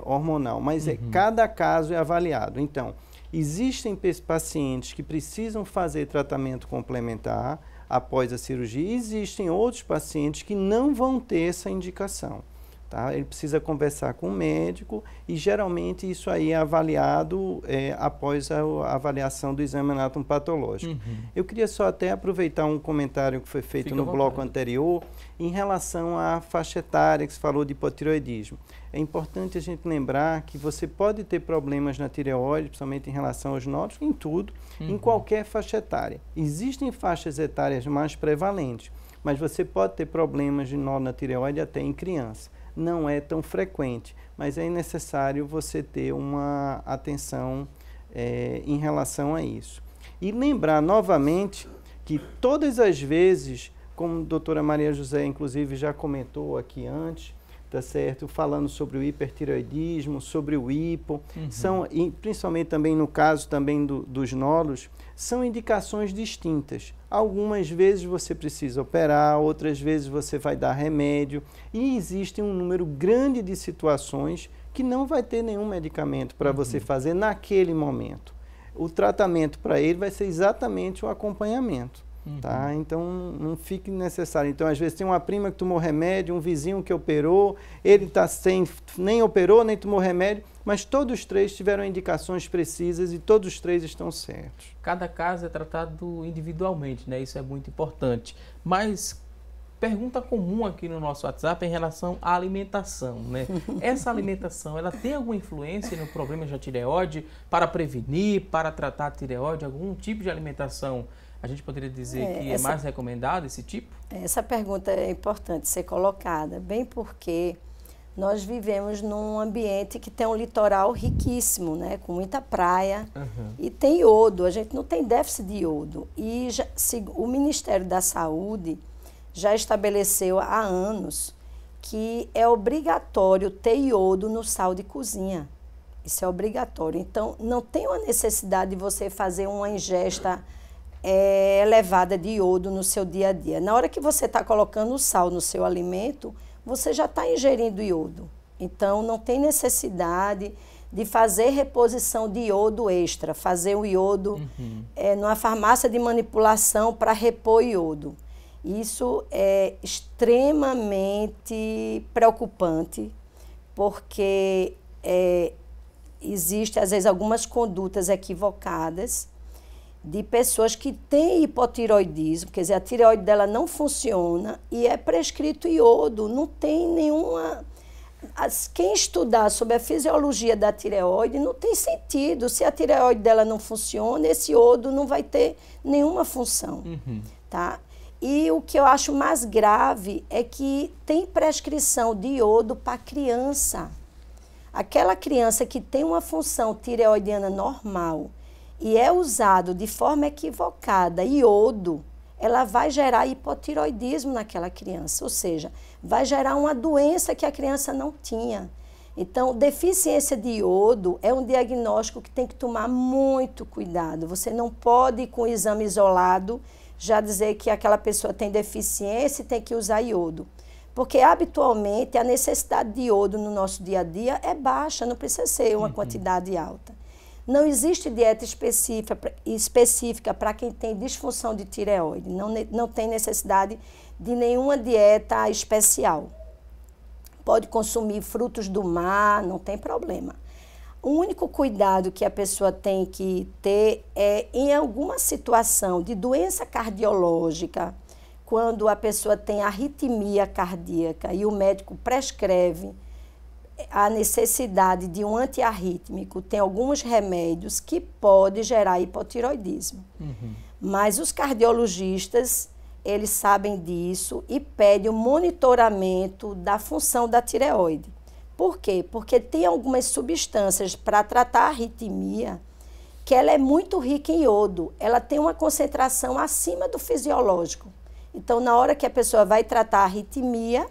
[SPEAKER 5] hormonal. Mas cada caso é avaliado. Então, existem pacientes que precisam fazer tratamento complementar após a cirurgia, e existem outros pacientes que não vão ter essa indicação. Tá? Ele precisa conversar com o médico e geralmente isso aí é avaliado após a avaliação do exame anatomopatológico. Eu queria só até aproveitar um comentário que foi feito no bloco anterior em relação à faixa etária que se falou de hipotireoidismo. É importante a gente lembrar que você pode ter problemas na tireoide, principalmente em relação aos nódulos, em tudo, em qualquer faixa etária. Existem faixas etárias mais prevalentes, mas você pode ter problemas de nódulo na tireoide até em criança. Não é tão frequente, mas é necessário você ter uma atenção em relação a isso. E lembrar novamente que todas as vezes, como a doutora Maria José inclusive já comentou aqui antes, tá certo? Falando sobre o hipertireoidismo, sobre o hipo, principalmente também no caso também dos nódulos, são indicações distintas. Algumas vezes você precisa operar, outras vezes você vai dar remédio, e existe um número grande de situações que não vai ter nenhum medicamento para você fazer naquele momento. O tratamento para ele vai ser exatamente o acompanhamento. Tá? Então, não fique necessário. Então, às vezes, tem uma prima que tomou remédio, um vizinho que operou, ele nem operou, nem tomou remédio, mas todos os três tiveram indicações precisas e todos os três estão certos.
[SPEAKER 1] Cada caso é tratado individualmente, né? Isso é muito importante. Mas, pergunta comum aqui no nosso WhatsApp em relação à alimentação, né? Essa alimentação, ela tem alguma influência no problema da tireoide para prevenir, para tratar a tireoide? Algum tipo de alimentação a gente poderia dizer que é mais recomendado esse tipo?
[SPEAKER 4] Essa pergunta é importante ser colocada, bem porque nós vivemos num ambiente que tem um litoral riquíssimo, né, com muita praia, e tem iodo, a gente não tem déficit de iodo. E o Ministério da Saúde já estabeleceu há anos que é obrigatório ter iodo no sal de cozinha. Isso é obrigatório. Então, não tem uma necessidade de você fazer uma ingesta elevada de iodo no seu dia a dia. Na hora que você está colocando o sal no seu alimento, você já está ingerindo iodo. Então, não tem necessidade de fazer reposição de iodo extra, fazer o iodo numa farmácia de manipulação para repor iodo. Isso é extremamente preocupante, porque existem, às vezes, algumas condutas equivocadas de pessoas que têm hipotireoidismo, quer dizer, a tireoide dela não funciona e é prescrito iodo, não tem nenhuma... Quem estudar sobre a fisiologia da tireoide não tem sentido. Se a tireoide dela não funciona, esse iodo não vai ter nenhuma função, tá? E o que eu acho mais grave é que tem prescrição de iodo para criança. Aquela criança que tem uma função tireoidiana normal e é usado de forma equivocada iodo, ela vai gerar hipotireoidismo naquela criança, ou seja, vai gerar uma doença que a criança não tinha. Então, deficiência de iodo é um diagnóstico que tem que tomar muito cuidado. Você não pode, com o exame isolado, já dizer que aquela pessoa tem deficiência e tem que usar iodo. Porque, habitualmente, a necessidade de iodo no nosso dia a dia é baixa, não precisa ser uma quantidade alta. Não existe dieta específica para quem tem disfunção de tireoide. Não tem necessidade de nenhuma dieta especial. Pode consumir frutos do mar, não tem problema. O único cuidado que a pessoa tem que ter é em alguma situação de doença cardiológica, quando a pessoa tem arritmia cardíaca e o médico prescreve a necessidade de um antiarrítmico, tem alguns remédios que podem gerar hipotireoidismo. Mas os cardiologistas, eles sabem disso e pedem o monitoramento da função da tireoide. Por quê? Porque tem algumas substâncias para tratar a arritmia que ela é muito rica em iodo. Ela tem uma concentração acima do fisiológico. Então, na hora que a pessoa vai tratar a arritmia,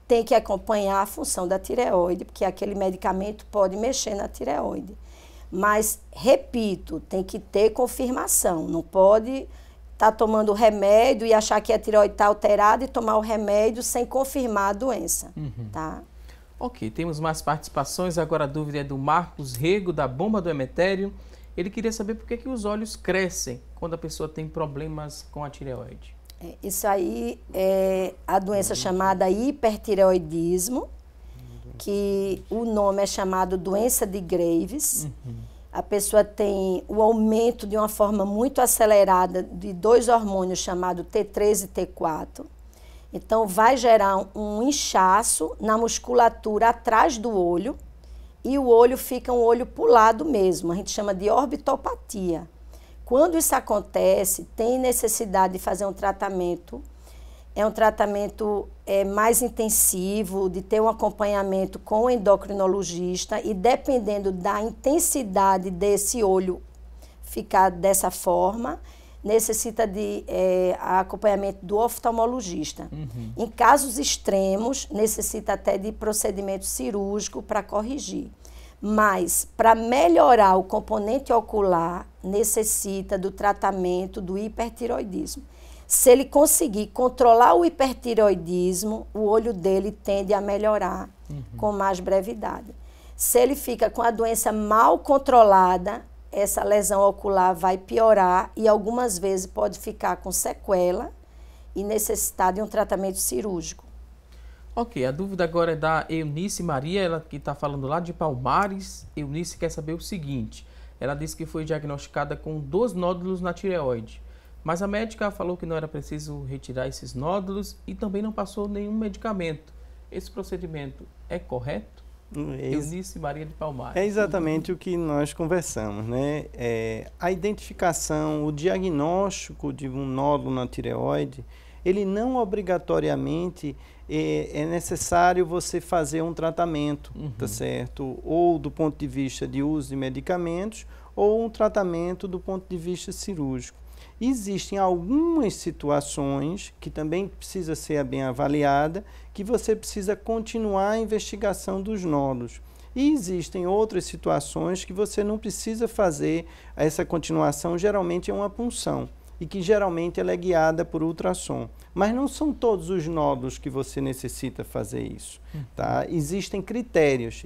[SPEAKER 4] tem que acompanhar a função da tireoide, porque aquele medicamento pode mexer na tireoide. Mas, repito, tem que ter confirmação. Não pode estar tomando remédio e achar que a tireoide está alterada e tomar o remédio sem confirmar a doença. Tá?
[SPEAKER 1] Ok, temos mais participações. Agora a dúvida é do Marcos Rego, da Bomba do Emetério. Ele queria saber por que os olhos crescem quando a pessoa tem problemas com a tireoide.
[SPEAKER 4] Isso aí é a doença chamada hipertireoidismo, que o nome é chamado doença de Graves. A pessoa tem o aumento de uma forma muito acelerada de dois hormônios chamados T3 e T4. Então, vai gerar um inchaço na musculatura atrás do olho e o olho fica um olho pulado mesmo. A gente chama de orbitopatia. Quando isso acontece, tem necessidade de fazer um tratamento. É um tratamento mais intensivo, de ter um acompanhamento com o endocrinologista e dependendo da intensidade desse olho ficar dessa forma, necessita de acompanhamento do oftalmologista. Em casos extremos, necessita até de procedimento cirúrgico para corrigir. Mas, para melhorar o componente ocular, necessita do tratamento do hipertireoidismo. Se ele conseguir controlar o hipertireoidismo, o olho dele tende a melhorar com mais brevidade. Se ele fica com a doença mal controlada, essa lesão ocular vai piorar e algumas vezes pode ficar com sequela e necessitar de um tratamento cirúrgico.
[SPEAKER 1] Ok, a dúvida agora é da Eunice Maria, ela que está falando lá de Palmares. Eunice quer saber o seguinte, ela disse que foi diagnosticada com 2 nódulos na tireoide, mas a médica falou que não era preciso retirar esses nódulos e também não passou nenhum medicamento. Esse procedimento é correto? Eunice Maria de Palmares.
[SPEAKER 5] É exatamente o que nós conversamos, né? A identificação, o diagnóstico de um nódulo na tireoide, ele não obrigatoriamente é necessário você fazer um tratamento, tá certo? Ou do ponto de vista de uso de medicamentos, ou um tratamento do ponto de vista cirúrgico. Existem algumas situações que também precisa ser bem avaliada, que você precisa continuar a investigação dos nódulos. E existem outras situações que você não precisa fazer essa continuação, geralmente é uma punção, e que geralmente ela é guiada por ultrassom. Mas não são todos os nódulos que você necessita fazer isso. Tá? Existem critérios,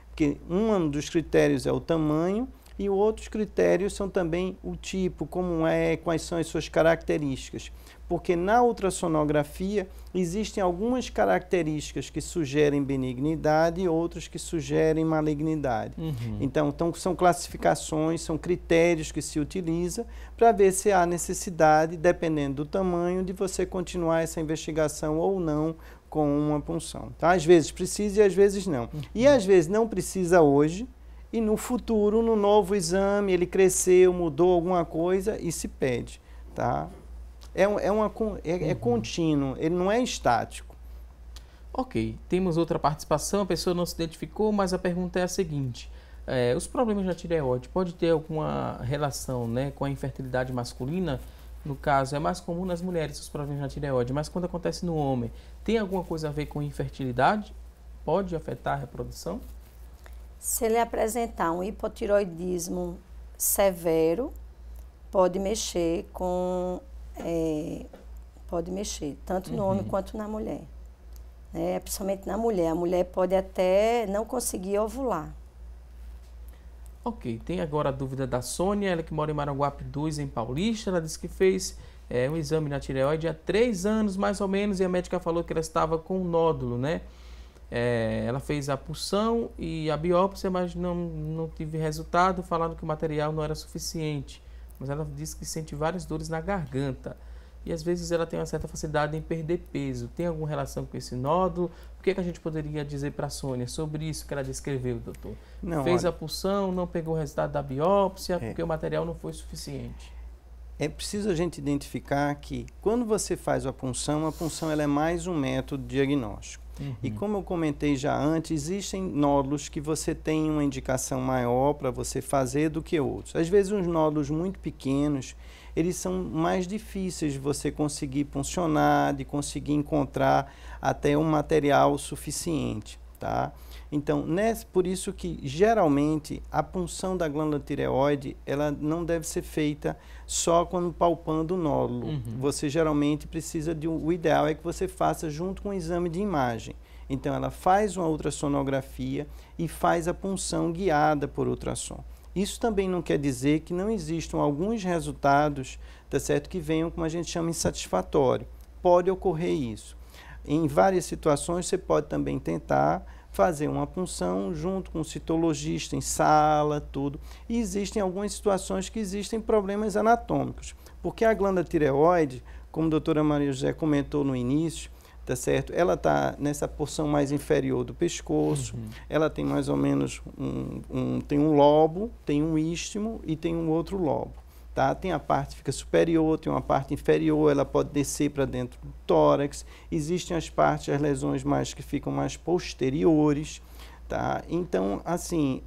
[SPEAKER 5] porque um dos critérios é o tamanho, e outros critérios são também o tipo, como é, quais são as suas características. Porque na ultrassonografia existem algumas características que sugerem benignidade e outras que sugerem malignidade. Então, são classificações, são critérios que se utiliza para ver se há necessidade, dependendo do tamanho, de você continuar essa investigação ou não com uma punção. Tá? Às vezes precisa e às vezes não. E às vezes não precisa hoje, e no futuro, no novo exame, ele cresceu, mudou alguma coisa e se pede, tá? É contínuo, ele não é estático.
[SPEAKER 1] Ok, temos outra participação, a pessoa não se identificou, mas a pergunta é a seguinte. Os problemas da tireoide pode ter alguma relação, né, com a infertilidade masculina? no caso, é mais comum nas mulheres os problemas na tireoide, mas quando acontece no homem, tem alguma coisa a ver com infertilidade? Pode afetar a reprodução?
[SPEAKER 4] Se ele apresentar um hipotireoidismo severo, pode mexer com... pode mexer, tanto no homem quanto na mulher. Principalmente na mulher. A mulher pode até não conseguir ovular.
[SPEAKER 1] Ok, tem agora a dúvida da Sônia, ela que mora em Maranguape 2, em Paulista. Ela disse que fez um exame na tireoide há 3 anos, mais ou menos, e a médica falou que ela estava com um nódulo, né? Ela fez a punção e a biópsia, mas não teve resultado, falando que o material não era suficiente. Mas ela disse que sente várias dores na garganta. E às vezes ela tem uma certa facilidade em perder peso. Tem alguma relação com esse nódulo? O que a gente poderia dizer para a Sônia sobre isso que ela descreveu, doutor? Fez a punção, não pegou o resultado da biópsia, porque o material não foi suficiente.
[SPEAKER 5] É preciso a gente identificar que quando você faz a punção ela é mais um método diagnóstico. E como eu comentei já antes, existem nódulos que você tem uma indicação maior para você fazer do que outros. Às vezes uns nódulos muito pequenos, eles são mais difíceis de você conseguir puncionar, de conseguir encontrar até um material suficiente, tá? Então, por isso que geralmente a punção da glândula tireoide, ela não deve ser feita só quando palpando o nódulo. Você geralmente precisa o ideal é que você faça junto com o exame de imagem. Então, ela faz uma ultrassonografia e faz a punção guiada por ultrassom. Isso também não quer dizer que não existam alguns resultados, tá certo, que venham, como a gente chama, insatisfatório. Pode ocorrer isso. Em várias situações, você pode também tentar fazer uma punção junto com o citologista em sala, tudo. E existem algumas situações que existem problemas anatômicos, porque a glândula tireoide, como a doutora Maria José comentou no início, tá certo? Ela está nessa porção mais inferior do pescoço, ela tem mais ou menos tem um lobo, tem um istmo e tem um outro lobo. Tá? Tem a parte que fica superior, tem uma parte inferior, ela pode descer para dentro do tórax. Existem as lesões que ficam mais posteriores. Tá? Então, assim,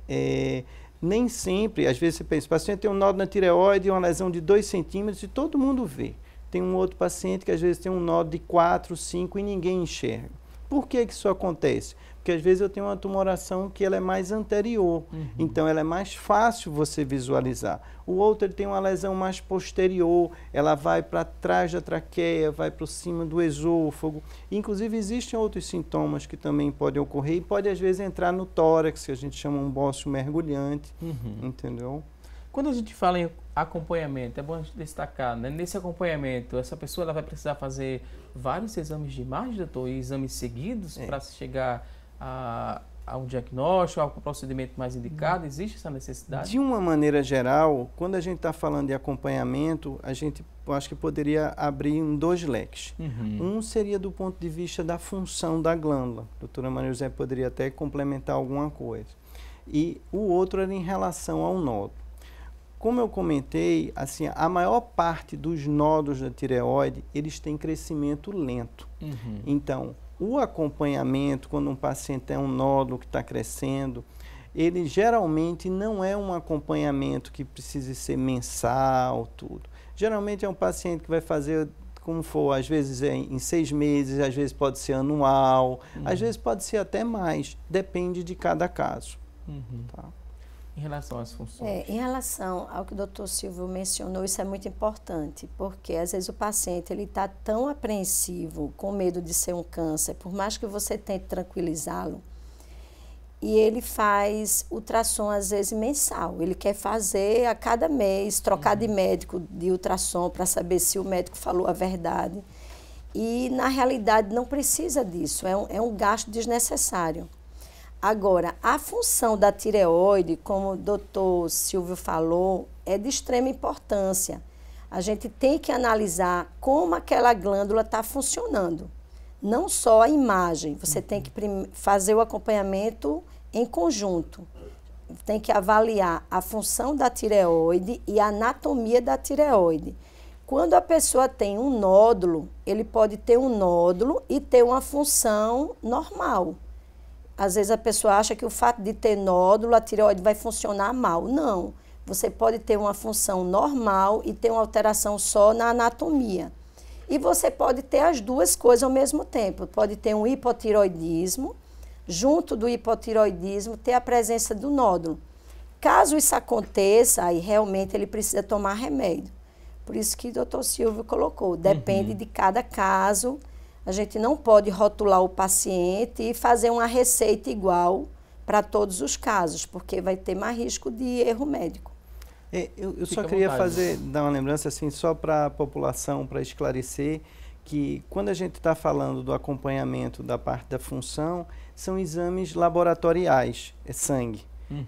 [SPEAKER 5] nem sempre, às vezes você pensa, o paciente tem um nódulo na tireoide, uma lesão de 2 centímetros e todo mundo vê. Tem um outro paciente que às vezes tem um nódulo de 4, 5 e ninguém enxerga. Por que isso acontece? Porque às vezes eu tenho uma tumoração que ela é mais anterior, então ela é mais fácil você visualizar. O outro ele tem uma lesão mais posterior, ela vai para trás da traqueia, vai para cima do esôfago. Inclusive existem outros sintomas que também podem ocorrer e pode às vezes entrar no tórax, que a gente chama um bócio mergulhante, entendeu?
[SPEAKER 1] Quando a gente fala em acompanhamento, é bom a gente destacar, né? Nesse acompanhamento, essa pessoa ela vai precisar fazer vários exames de imagem, doutor, e exames seguidos para chegar a um diagnóstico, ao procedimento mais indicado? Existe essa necessidade?
[SPEAKER 5] De uma maneira geral, quando a gente está falando de acompanhamento, eu acho que poderia abrir em 2 leques. Um seria do ponto de vista da função da glândula. A doutora Maria José poderia até complementar alguma coisa. E o outro era em relação ao nódulo. Como eu comentei, assim, a maior parte dos nódulos da tireoide, eles têm crescimento lento. Então, o acompanhamento, quando um paciente tem um nódulo que está crescendo, ele geralmente não é um acompanhamento que precise ser mensal, tudo. Geralmente é um paciente que vai fazer, como for, às vezes em 6 meses, às vezes pode ser anual, às vezes pode ser até mais, depende de cada caso. Tá?
[SPEAKER 1] Em relação às funções?
[SPEAKER 4] Em relação ao que o doutor Silvio mencionou, isso é muito importante, porque às vezes o paciente está tão apreensivo, com medo de ser um câncer, por mais que você tente tranquilizá-lo, e ele faz ultrassom às vezes mensal. Ele quer fazer a cada mês, trocar de médico de ultrassom para saber se o médico falou a verdade. E na realidade não precisa disso, é um gasto desnecessário. Agora, a função da tireoide, como o doutor Silvio falou, é de extrema importância. A gente tem que analisar como aquela glândula está funcionando. Não só a imagem, você tem que fazer o acompanhamento em conjunto. Tem que avaliar a função da tireoide e a anatomia da tireoide. Quando a pessoa tem um nódulo, ele pode ter um nódulo e ter uma função normal. Às vezes a pessoa acha que o fato de ter nódulo, a tireoide vai funcionar mal. Não. Você pode ter uma função normal e ter uma alteração só na anatomia. E você pode ter as duas coisas ao mesmo tempo. Pode ter um hipotireoidismo, junto do hipotireoidismo ter a presença do nódulo. Caso isso aconteça, aí realmente ele precisa tomar remédio. Por isso que o doutor Silvio colocou, depende de cada caso. A gente não pode rotular o paciente e fazer uma receita igual para todos os casos, porque vai ter mais risco de erro médico.
[SPEAKER 5] Eu só queria dar uma lembrança assim, só para a população, para esclarecer que quando a gente está falando do acompanhamento da parte da função, são exames laboratoriais, é sangue.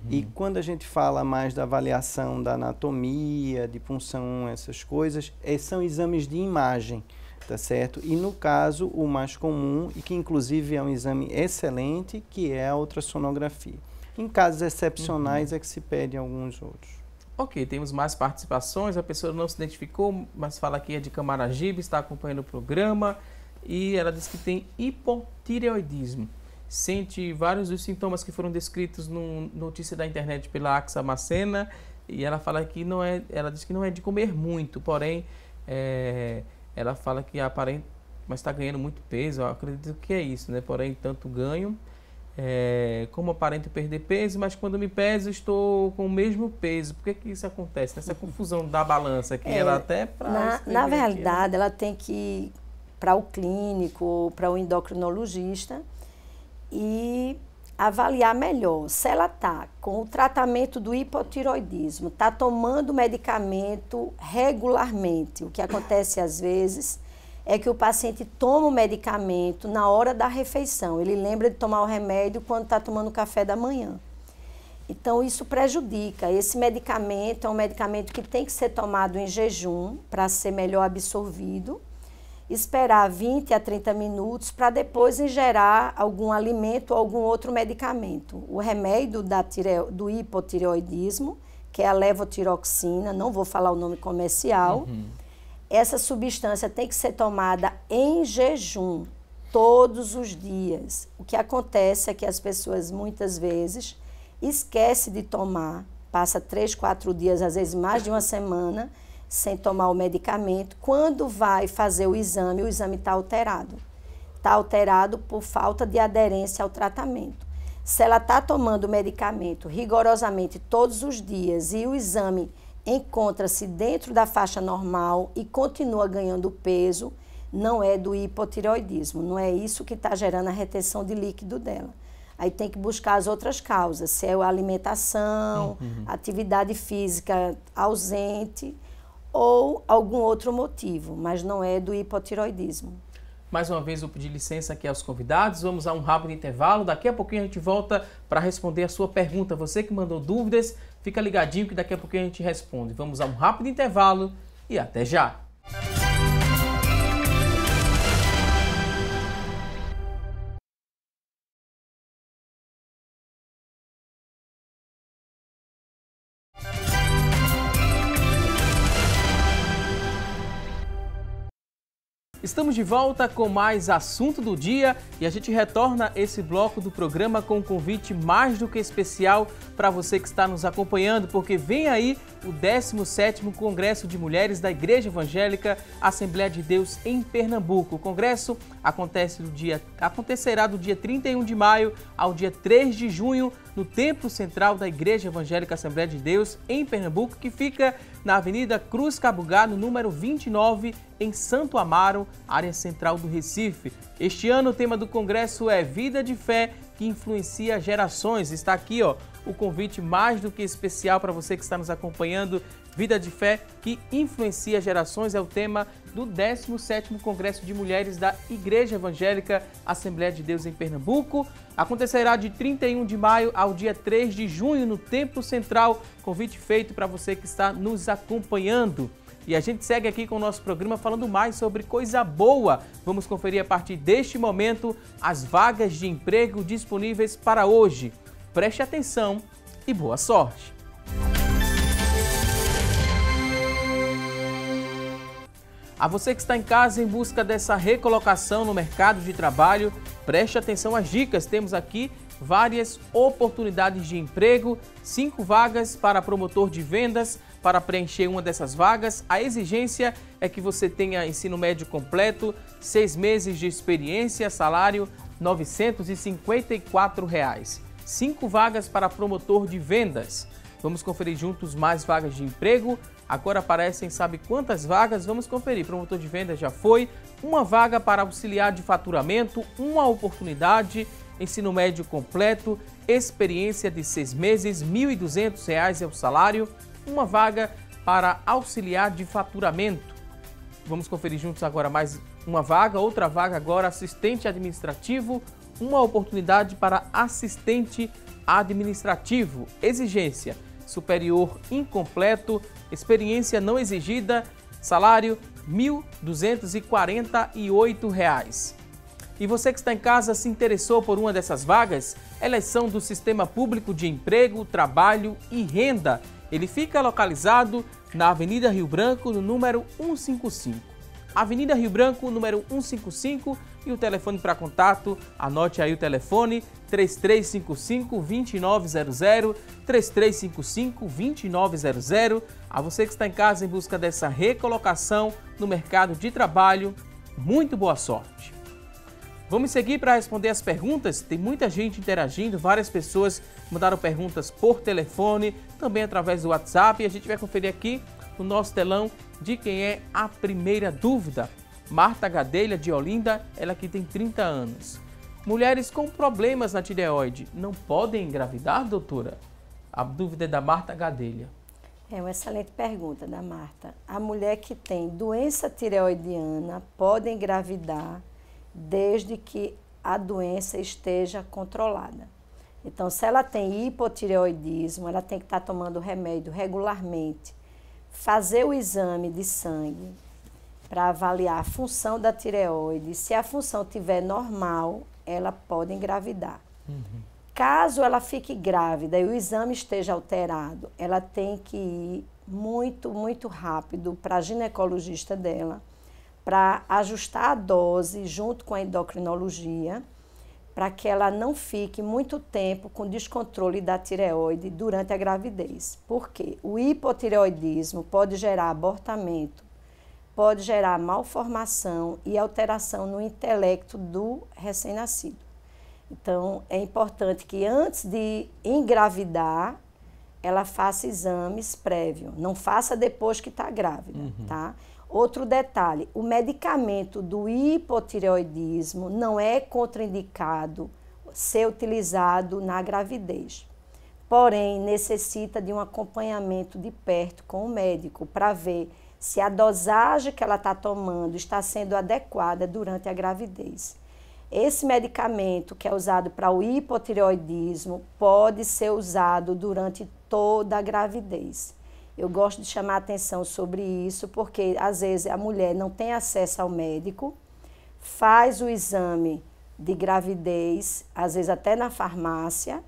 [SPEAKER 5] E quando a gente fala mais da avaliação da anatomia, de punção, essas coisas, são exames de imagem, tá certo? E no caso, o mais comum, e que inclusive é um exame excelente, que é a ultrassonografia. Em casos excepcionais é que se pedem alguns outros.
[SPEAKER 1] Ok, temos mais participações, a pessoa não se identificou, mas fala que é de Camaragibe, está acompanhando o programa e ela diz que tem hipotireoidismo. Sente vários dos sintomas que foram descritos no notícia da internet pela Axa Macena e ela fala que não é, ela diz que não é de comer muito, porém ela fala que aparenta, mas está ganhando muito peso, eu acredito que é isso, né? Porém, tanto ganho, como aparento perder peso, mas quando me peso estou com o mesmo peso. Por que isso acontece? Nessa confusão da balança que ela até...
[SPEAKER 4] Na realidade, ela tem que ir para o clínico ou para o endocrinologista e avaliar melhor se ela está com o tratamento do hipotireoidismo, está tomando medicamento regularmente. O que acontece às vezes é que o paciente toma o medicamento na hora da refeição. Ele lembra de tomar o remédio quando está tomando o café da manhã. Então, isso prejudica. Esse medicamento é um medicamento que tem que ser tomado em jejum para ser melhor absorvido. Esperar 20 a 30 minutos para depois ingerir algum alimento ou algum outro medicamento. O remédio do hipotireoidismo, que é a levotiroxina, não vou falar o nome comercial, essa substância tem que ser tomada em jejum, todos os dias. O que acontece é que as pessoas, muitas vezes, esquecem de tomar, passa 3, 4 dias, às vezes mais de uma semana, sem tomar o medicamento. Quando vai fazer o exame está alterado. Está alterado por falta de aderência ao tratamento. Se ela está tomando o medicamento rigorosamente todos os dias e o exame encontra-se dentro da faixa normal e continua ganhando peso, não é do hipotireoidismo, não é isso que está gerando a retenção de líquido dela. Aí tem que buscar as outras causas, se é a alimentação, atividade física ausente ou algum outro motivo, mas não é do hipotireoidismo.
[SPEAKER 1] Mais uma vez, eu pedi licença aqui aos convidados, vamos a um rápido intervalo, daqui a pouquinho a gente volta para responder a sua pergunta. Você que mandou dúvidas, fica ligadinho que daqui a pouquinho a gente responde. Vamos a um rápido intervalo e até já! Estamos de volta com mais assunto do dia e a gente retorna esse bloco do programa com um convite mais do que especial para você que está nos acompanhando, porque vem aí o 17º Congresso de Mulheres da Igreja Evangélica Assembleia de Deus em Pernambuco. O congresso acontecerá do dia 31 de maio ao dia 3 de junho no Templo Central da Igreja Evangélica Assembleia de Deus em Pernambuco, que fica na Avenida Cruz Cabugá, no número 29, em Santo Amaro, área central do Recife. Este ano o tema do congresso é Vida de Fé que influencia gerações. Está aqui, o convite mais do que especial para você que está nos acompanhando. Vida de Fé que influencia gerações é o tema do 17º Congresso de Mulheres da Igreja Evangélica Assembleia de Deus em Pernambuco. Acontecerá de 31 de maio ao dia 3 de junho no Templo Central. Convite feito para você que está nos acompanhando. E a gente segue aqui com o nosso programa falando mais sobre coisa boa. Vamos conferir a partir deste momento as vagas de emprego disponíveis para hoje. Preste atenção e boa sorte! A você que está em casa em busca dessa recolocação no mercado de trabalho, preste atenção às dicas. Temos aqui várias oportunidades de emprego, 5 vagas para promotor de vendas. Para preencher uma dessas vagas, a exigência é que você tenha ensino médio completo, 6 meses de experiência, salário R$ 954. 5 vagas para promotor de vendas. Vamos conferir juntos mais vagas de emprego. Agora aparecem, sabe quantas vagas? Vamos conferir. Promotor de vendas já foi. Uma vaga para auxiliar de faturamento, uma oportunidade, ensino médio completo, experiência de 6 meses, R$ 1.200 é o salário. Uma vaga para auxiliar de faturamento. Vamos conferir juntos agora mais uma vaga, outra vaga agora, assistente administrativo, uma oportunidade para assistente administrativo. Exigência, superior incompleto, experiência não exigida, salário R$ 1.248. E você que está em casa se interessou por uma dessas vagas? Elas são do Sistema Público de Emprego, Trabalho e Renda. Ele fica localizado na Avenida Rio Branco, no número 155. Avenida Rio Branco, número 155, e o telefone para contato, anote aí o telefone, 3355-2900, 3355-2900. A você que está em casa em busca dessa recolocação no mercado de trabalho, muito boa sorte. Vamos seguir para responder as perguntas. Tem muita gente interagindo, várias pessoas mandaram perguntas por telefone, também através do WhatsApp. E a gente vai conferir aqui no nosso telão de quem é a primeira dúvida. Marta Gadelha, de Olinda, ela que tem 30 anos. Mulheres com problemas na tireoide não podem engravidar, doutora? A dúvida é da Marta Gadelha.
[SPEAKER 4] É uma excelente pergunta da Marta. A mulher que tem doença tireoidiana pode engravidar desde que a doença esteja controlada. Então, se ela tem hipotireoidismo, ela tem que estar tomando remédio regularmente, fazer o exame de sangue para avaliar a função da tireoide. Se a função estiver normal, ela pode engravidar. Caso ela fique grávida e o exame esteja alterado, ela tem que ir muito rápido para a ginecologista dela, para ajustar a dose junto com a endocrinologia, para que ela não fique muito tempo com descontrole da tireoide durante a gravidez. Por quê? O hipotireoidismo pode gerar abortamento, pode gerar malformação e alteração no intelecto do recém-nascido. Então, é importante que antes de engravidar, ela faça exames prévios. Não faça depois que está grávida, tá? Outro detalhe, o medicamento do hipotireoidismo não é contraindicado ser utilizado na gravidez. Porém, necessita de um acompanhamento de perto com o médico para ver se a dosagem que ela está tomando está sendo adequada durante a gravidez. Esse medicamento que é usado para o hipotireoidismo pode ser usado durante toda a gravidez. Eu gosto de chamar a atenção sobre isso porque, às vezes, a mulher não tem acesso ao médico, faz o exame de gravidez, às vezes até na farmácia,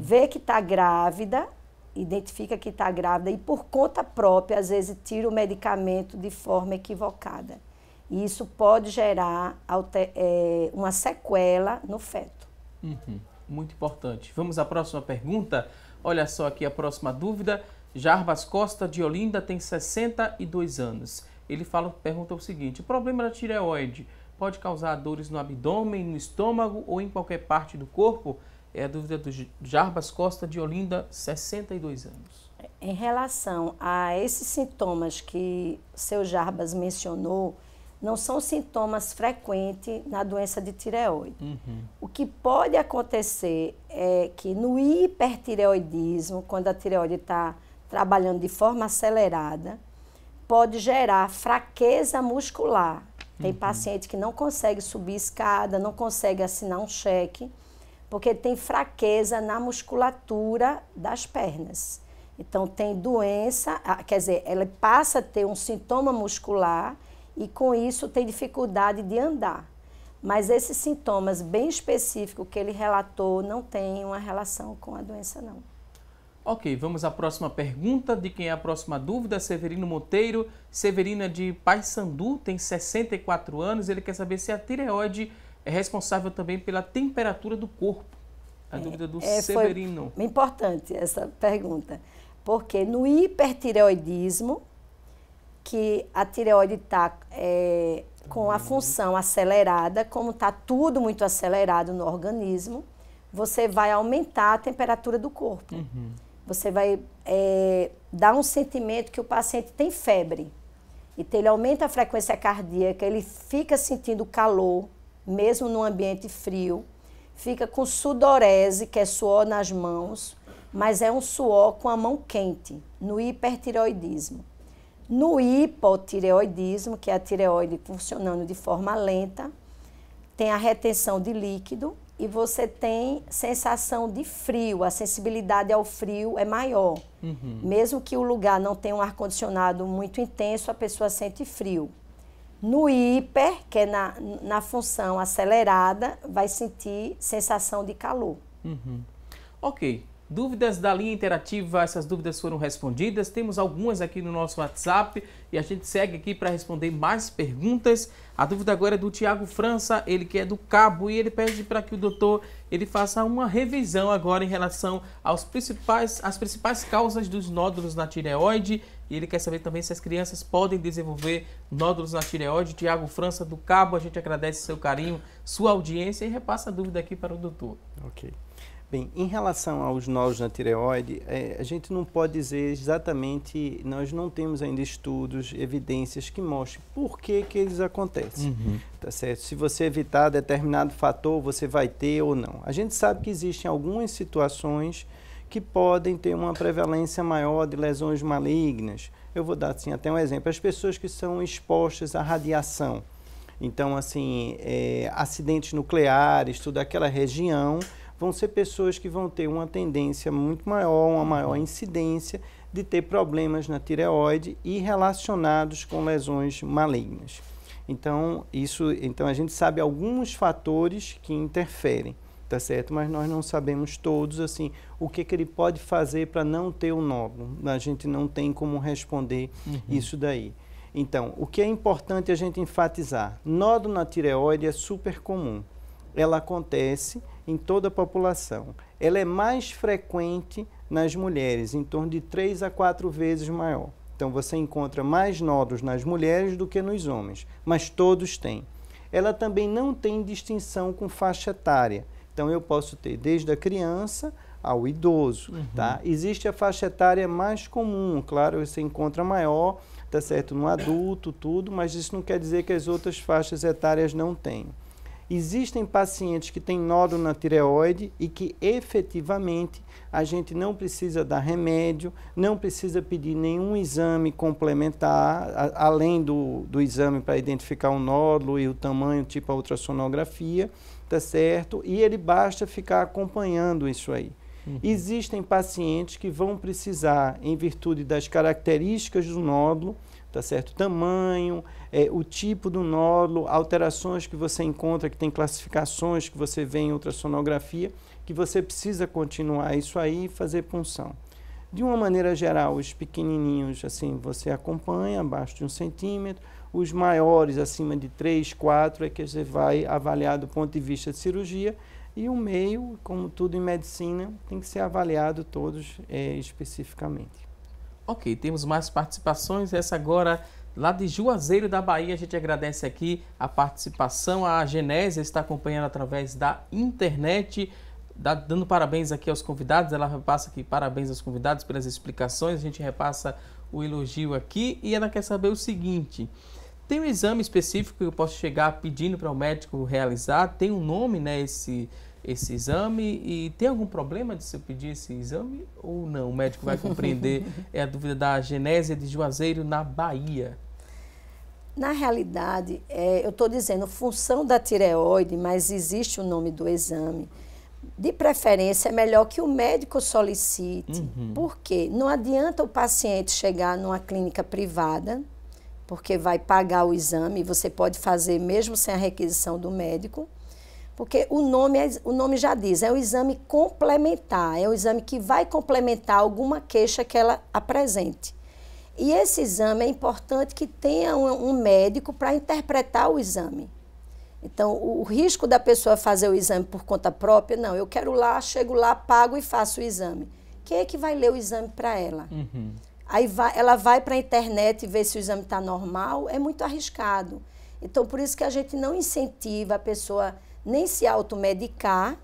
[SPEAKER 4] vê que está grávida, identifica que está grávida e, por conta própria, às vezes, tira o medicamento de forma equivocada. E isso pode gerar uma sequela no feto.
[SPEAKER 1] Muito importante. Vamos à próxima pergunta. Olha só aqui a próxima dúvida. Jarbas Costa, de Olinda, tem 62 anos. Ele pergunta o seguinte: o problema da tireoide pode causar dores no abdômen, no estômago ou em qualquer parte do corpo? É a dúvida do Jarbas Costa, de Olinda, 62 anos.
[SPEAKER 4] Em relação a esses sintomas que seu Jarbas mencionou, não são sintomas frequentes na doença de tireoide. O que pode acontecer é que no hipertireoidismo, quando a tireoide está trabalhando de forma acelerada, pode gerar fraqueza muscular. Tem paciente que não consegue subir escada, não consegue assinar um cheque, porque tem fraqueza na musculatura das pernas. Então, tem doença, quer dizer, ela passa a ter um sintoma muscular e, com isso, tem dificuldade de andar. Mas esses sintomas bem específicos que ele relatou não têm uma relação com a doença, não.
[SPEAKER 1] Ok, vamos à próxima pergunta. De quem é a próxima dúvida? Severino Monteiro. Severina, de Paissandu, tem 64 anos. Ele quer saber se a tireoide é responsável também pela temperatura do corpo. A dúvida do Severino.
[SPEAKER 4] Foi importante essa pergunta, porque no hipertireoidismo, que a tireoide está com a função acelerada, como está tudo muito acelerado no organismo, você vai aumentar a temperatura do corpo. Você vai dar um sentimento que o paciente tem febre. Então, ele aumenta a frequência cardíaca, ele fica sentindo calor, mesmo no ambiente frio, fica com sudorese, que é suor nas mãos, mas é um suor com a mão quente, no hipertireoidismo. No hipotireoidismo, que é a tireoide funcionando de forma lenta, tem a retenção de líquido e você tem sensação de frio, a sensibilidade ao frio é maior. Mesmo que o lugar não tenha um ar-condicionado muito intenso, a pessoa sente frio. No hiper, que é na função acelerada, vai sentir sensação de calor.
[SPEAKER 1] Ok. Dúvidas da linha interativa, essas dúvidas foram respondidas. Temos algumas aqui no nosso WhatsApp e a gente segue aqui para responder mais perguntas. A dúvida agora é do Tiago França, ele que é do Cabo, e ele pede para que o doutor faça uma revisão agora em relação às principais causas dos nódulos na tireoide. E ele quer saber também se as crianças podem desenvolver nódulos na tireoide. Tiago França do Cabo, a gente agradece seu carinho, sua audiência e repassa a dúvida aqui para o doutor.
[SPEAKER 5] Ok. Bem, em relação aos nódulos na tireoide, a gente não pode dizer exatamente, nós não temos ainda estudos, evidências que mostrem por que eles acontecem, tá certo? Se você evitar determinado fator, você vai ter ou não. A gente sabe que existem algumas situações que podem ter uma prevalência maior de lesões malignas. Eu vou dar assim, até um exemplo, as pessoas que são expostas à radiação. Então, assim, acidentes nucleares, toda aquela região, vão ser pessoas que vão ter uma tendência muito maior, uma maior incidência de ter problemas na tireoide e relacionados com lesões malignas. Então, a gente sabe alguns fatores que interferem, tá certo? Mas nós não sabemos todos, assim, o que ele pode fazer para não ter o nódulo. A gente não tem como responder isso daí. Então, o que é importante a gente enfatizar? Nódulo na tireoide é super comum. Ela acontece em toda a população. Ela é mais frequente nas mulheres, em torno de 3 a 4 vezes maior. Então, você encontra mais nódulos nas mulheres do que nos homens, mas todos têm. Ela também não tem distinção com faixa etária. Então, eu posso ter desde a criança ao idoso, tá? Existe a faixa etária mais comum, claro, você encontra maior, tá certo, no adulto, tudo, mas isso não quer dizer que as outras faixas etárias não tenham. Existem pacientes que têm nódulo na tireoide e que efetivamente a gente não precisa dar remédio, não precisa pedir nenhum exame complementar, além do exame para identificar o nódulo e o tamanho, tipo a ultrassonografia, tá certo? E ele basta ficar acompanhando isso aí. Existem pacientes que vão precisar, em virtude das características do nódulo, tá certo? Tamanho, o tipo do nódulo, alterações que você encontra, que tem classificações que você vê em ultrassonografia, que você precisa continuar isso aí e fazer punção. De uma maneira geral, os pequenininhos, assim, você acompanha abaixo de 1 centímetro, os maiores, acima de 3, 4, é que você vai avaliar do ponto de vista de cirurgia, e o meio, como tudo em medicina, tem que ser avaliado todos especificamente.
[SPEAKER 1] Ok, temos mais participações, essa agora lá de Juazeiro da Bahia, a gente agradece aqui a participação, a Genésia está acompanhando através da internet, dando parabéns aqui aos convidados, ela repassa aqui parabéns aos convidados pelas explicações, a gente repassa o elogio aqui e ela quer saber o seguinte, tem um exame específico que eu posso chegar pedindo para o médico realizar, tem um nome, né, esse exame, e tem algum problema de se eu pedir esse exame ou não? O médico vai compreender? É a dúvida da Genésia de Juazeiro, na Bahia.
[SPEAKER 4] Na realidade, eu estou dizendo função da tireoide, mas existe o nome do exame. De preferência, é melhor que o médico solicite. Por quê? Não adianta o paciente chegar numa clínica privada, porque vai pagar o exame, e você pode fazer mesmo sem a requisição do médico, porque o nome já diz, é um exame complementar, é um exame que vai complementar alguma queixa que ela apresente. E esse exame é importante que tenha um médico para interpretar o exame. Então, o risco da pessoa fazer o exame por conta própria, não, eu quero lá, chego lá, pago e faço o exame. Quem é que vai ler o exame para ela? Aí ela vai para a internet e vê se o exame está normal, é muito arriscado. Então, por isso que a gente não incentiva a pessoa nem se automedicar,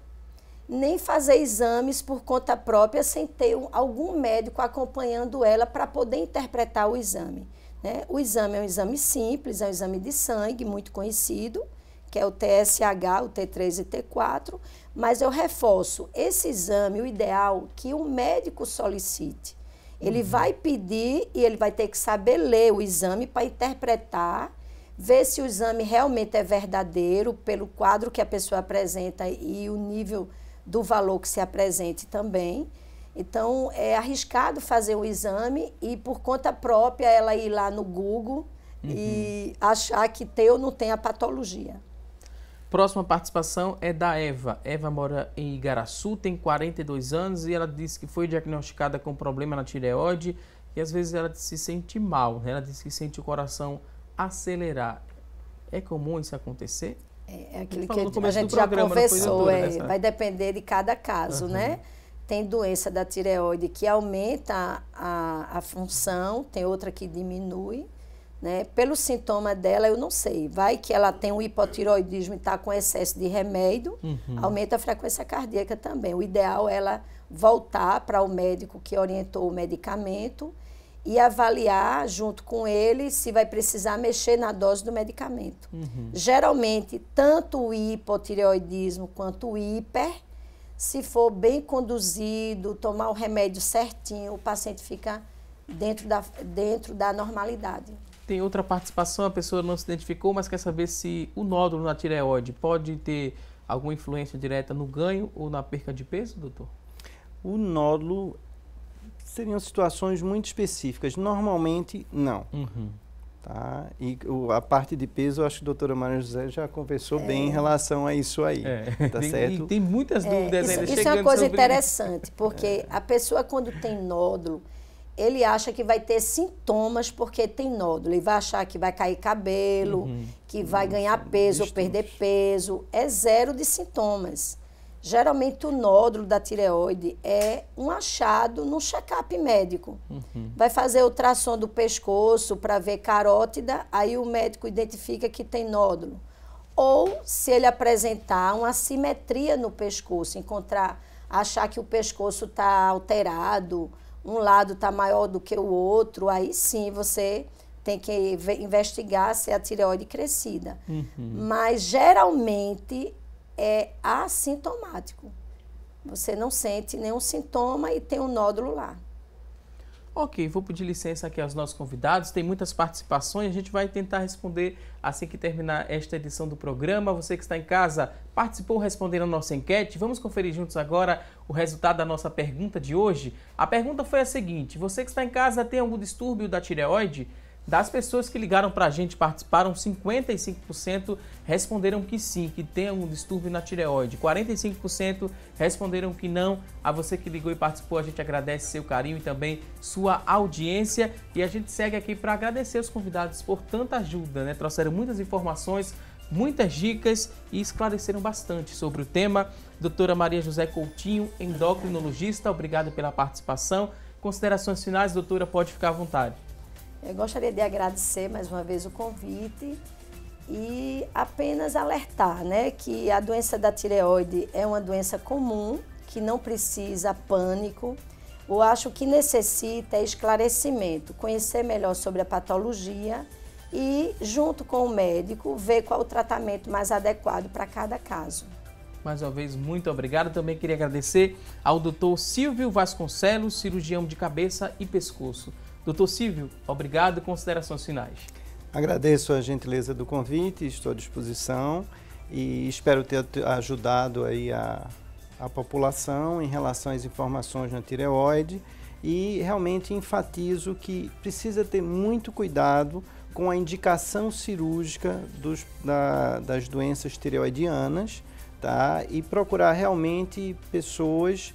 [SPEAKER 4] nem fazer exames por conta própria sem ter algum médico acompanhando ela para poder interpretar o exame, né? O exame é um exame simples, é um exame de sangue muito conhecido, que é o TSH, o T3 e T4, mas eu reforço, esse exame, o ideal que o médico solicite. Ele vai pedir e ele vai ter que saber ler o exame para interpretar, ver se o exame realmente é verdadeiro pelo quadro que a pessoa apresenta e o nível do valor que se apresente também. Então, é arriscado fazer um exame e, por conta própria, ela ir lá no Google e achar que tem ou não tem a patologia.
[SPEAKER 1] Próxima participação é da Eva. Eva mora em Igaraçu, tem 42 anos e ela disse que foi diagnosticada com problema na tireoide e às vezes ela se sente mal, né? Ela disse que sente o coração acelerar. É comum isso acontecer?
[SPEAKER 4] É aquilo que a gente já conversou, vai depender de cada caso, né? Tem doença da tireoide que aumenta a função, tem outra que diminui, né? Pelo sintoma dela, eu não sei. Vai que ela tem um hipotireoidismo e está com excesso de remédio, aumenta a frequência cardíaca também. O ideal é ela voltar para o médico que orientou o medicamento e avaliar junto com ele se vai precisar mexer na dose do medicamento. Geralmente, tanto o hipotireoidismo quanto o hiper, se for bem conduzido, tomar o remédio certinho, o paciente fica dentro da normalidade.
[SPEAKER 1] Tem outra participação, a pessoa não se identificou, mas quer saber se o nódulo na tireoide pode ter alguma influência direta no ganho ou na perca de peso, doutor?
[SPEAKER 5] O nódulo seriam situações muito específicas. Normalmente, não. Tá? E a parte de peso, eu acho que a doutora Maria José já conversou bem em relação a isso aí. Tá certo?
[SPEAKER 1] E tem muitas dúvidas ainda chegando.
[SPEAKER 4] Isso é uma coisa interessante, porque a pessoa, quando tem nódulo, ele acha que vai ter sintomas porque tem nódulo. Ele vai achar que vai cair cabelo, que vai ganhar peso ou perder peso. É zero de sintomas. Geralmente, o nódulo da tireoide é um achado no check-up médico. Vai fazer ultrassom do pescoço para ver carótida, aí o médico identifica que tem nódulo. Ou, se ele apresentar uma assimetria no pescoço, achar que o pescoço está alterado, um lado está maior do que o outro, aí sim você tem que investigar se é a tireoide crescida. Mas, geralmente, é assintomático. Você não sente nenhum sintoma e tem um nódulo lá.
[SPEAKER 1] Ok, vou pedir licença aqui aos nossos convidados. Tem muitas participações, a gente vai tentar responder assim que terminar esta edição do programa. Você que está em casa, participou respondendo a nossa enquete. Vamos conferir juntos agora o resultado da nossa pergunta de hoje. A pergunta foi a seguinte: você que está em casa tem algum distúrbio da tireoide? Das pessoas que ligaram para a gente, participaram, 55% responderam que sim, que tem algum distúrbio na tireoide. 45% responderam que não. A você que ligou e participou, a gente agradece seu carinho e também sua audiência. E a gente segue aqui para agradecer os convidados por tanta ajuda, né? Trouxeram muitas informações, muitas dicas e esclareceram bastante sobre o tema. Doutora Maria José Coutinho, endocrinologista, obrigado pela participação. Considerações finais, doutora, pode ficar à vontade.
[SPEAKER 4] Eu gostaria de agradecer mais uma vez o convite e apenas alertar, né, que a doença da tireoide é uma doença comum, que não precisa pânico. Eu acho que necessita esclarecimento, conhecer melhor sobre a patologia e, junto com o médico, ver qual o tratamento mais adequado para cada caso.
[SPEAKER 1] Mais uma vez, muito obrigado. Também queria agradecer ao doutor Silvio Vasconcelos, cirurgião de cabeça e pescoço. Doutor Silvio, obrigado. Considerações finais.
[SPEAKER 5] Agradeço a gentileza do convite, estou à disposição e espero ter ajudado aí a população em relação às informações na tireoide e realmente enfatizo que precisa ter muito cuidado com a indicação cirúrgica das doenças tireoidianas, tá? E procurar realmente pessoas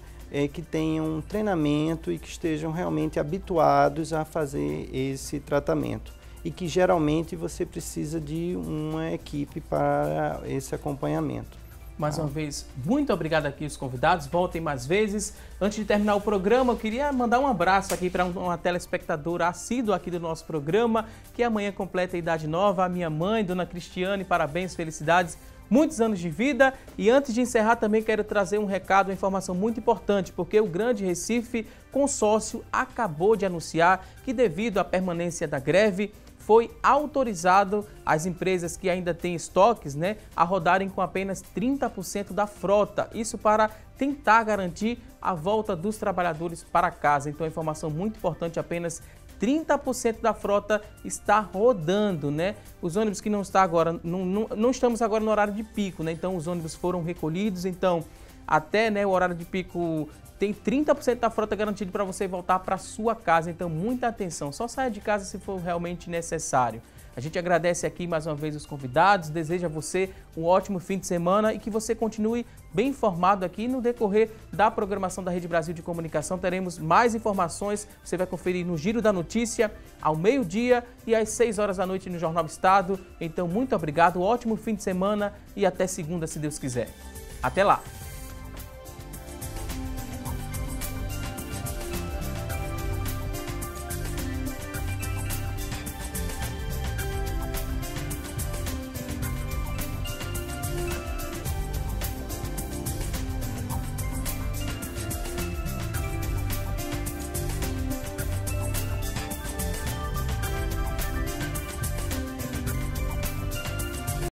[SPEAKER 5] que tenham treinamento e que estejam realmente habituados a fazer esse tratamento. e que geralmente você precisa de uma equipe para esse acompanhamento.
[SPEAKER 1] Mais uma vez, muito obrigado aqui aos convidados, voltem mais vezes. Antes de terminar o programa, eu queria mandar um abraço aqui para uma telespectadora assídua aqui do nosso programa, que amanhã completa a idade nova, a minha mãe, Dona Cristiane, parabéns, felicidades, muitos anos de vida. E antes de encerrar, também quero trazer um recado, uma informação muito importante, porque o Grande Recife Consórcio acabou de anunciar que, devido à permanência da greve, foi autorizado as empresas que ainda têm estoques, né, a rodarem com apenas 30% da frota. Isso para tentar garantir a volta dos trabalhadores para casa. Então, informação muito importante, apenas 30% da frota está rodando, né? Os ônibus que não estamos agora no horário de pico, né? Então, os ônibus foram recolhidos. Então, até, né, o horário de pico tem 30% da frota garantido para você voltar para sua casa. Então, muita atenção. Só saia de casa se for realmente necessário. A gente agradece aqui mais uma vez os convidados, deseja a você um ótimo fim de semana e que você continue bem informado aqui no decorrer da programação da Rede Brasil de Comunicação. Teremos mais informações, você vai conferir no Giro da Notícia, ao meio-dia e às 6 horas da noite no Jornal Estado. Então, muito obrigado, ótimo fim de semana e até segunda, se Deus quiser. Até lá!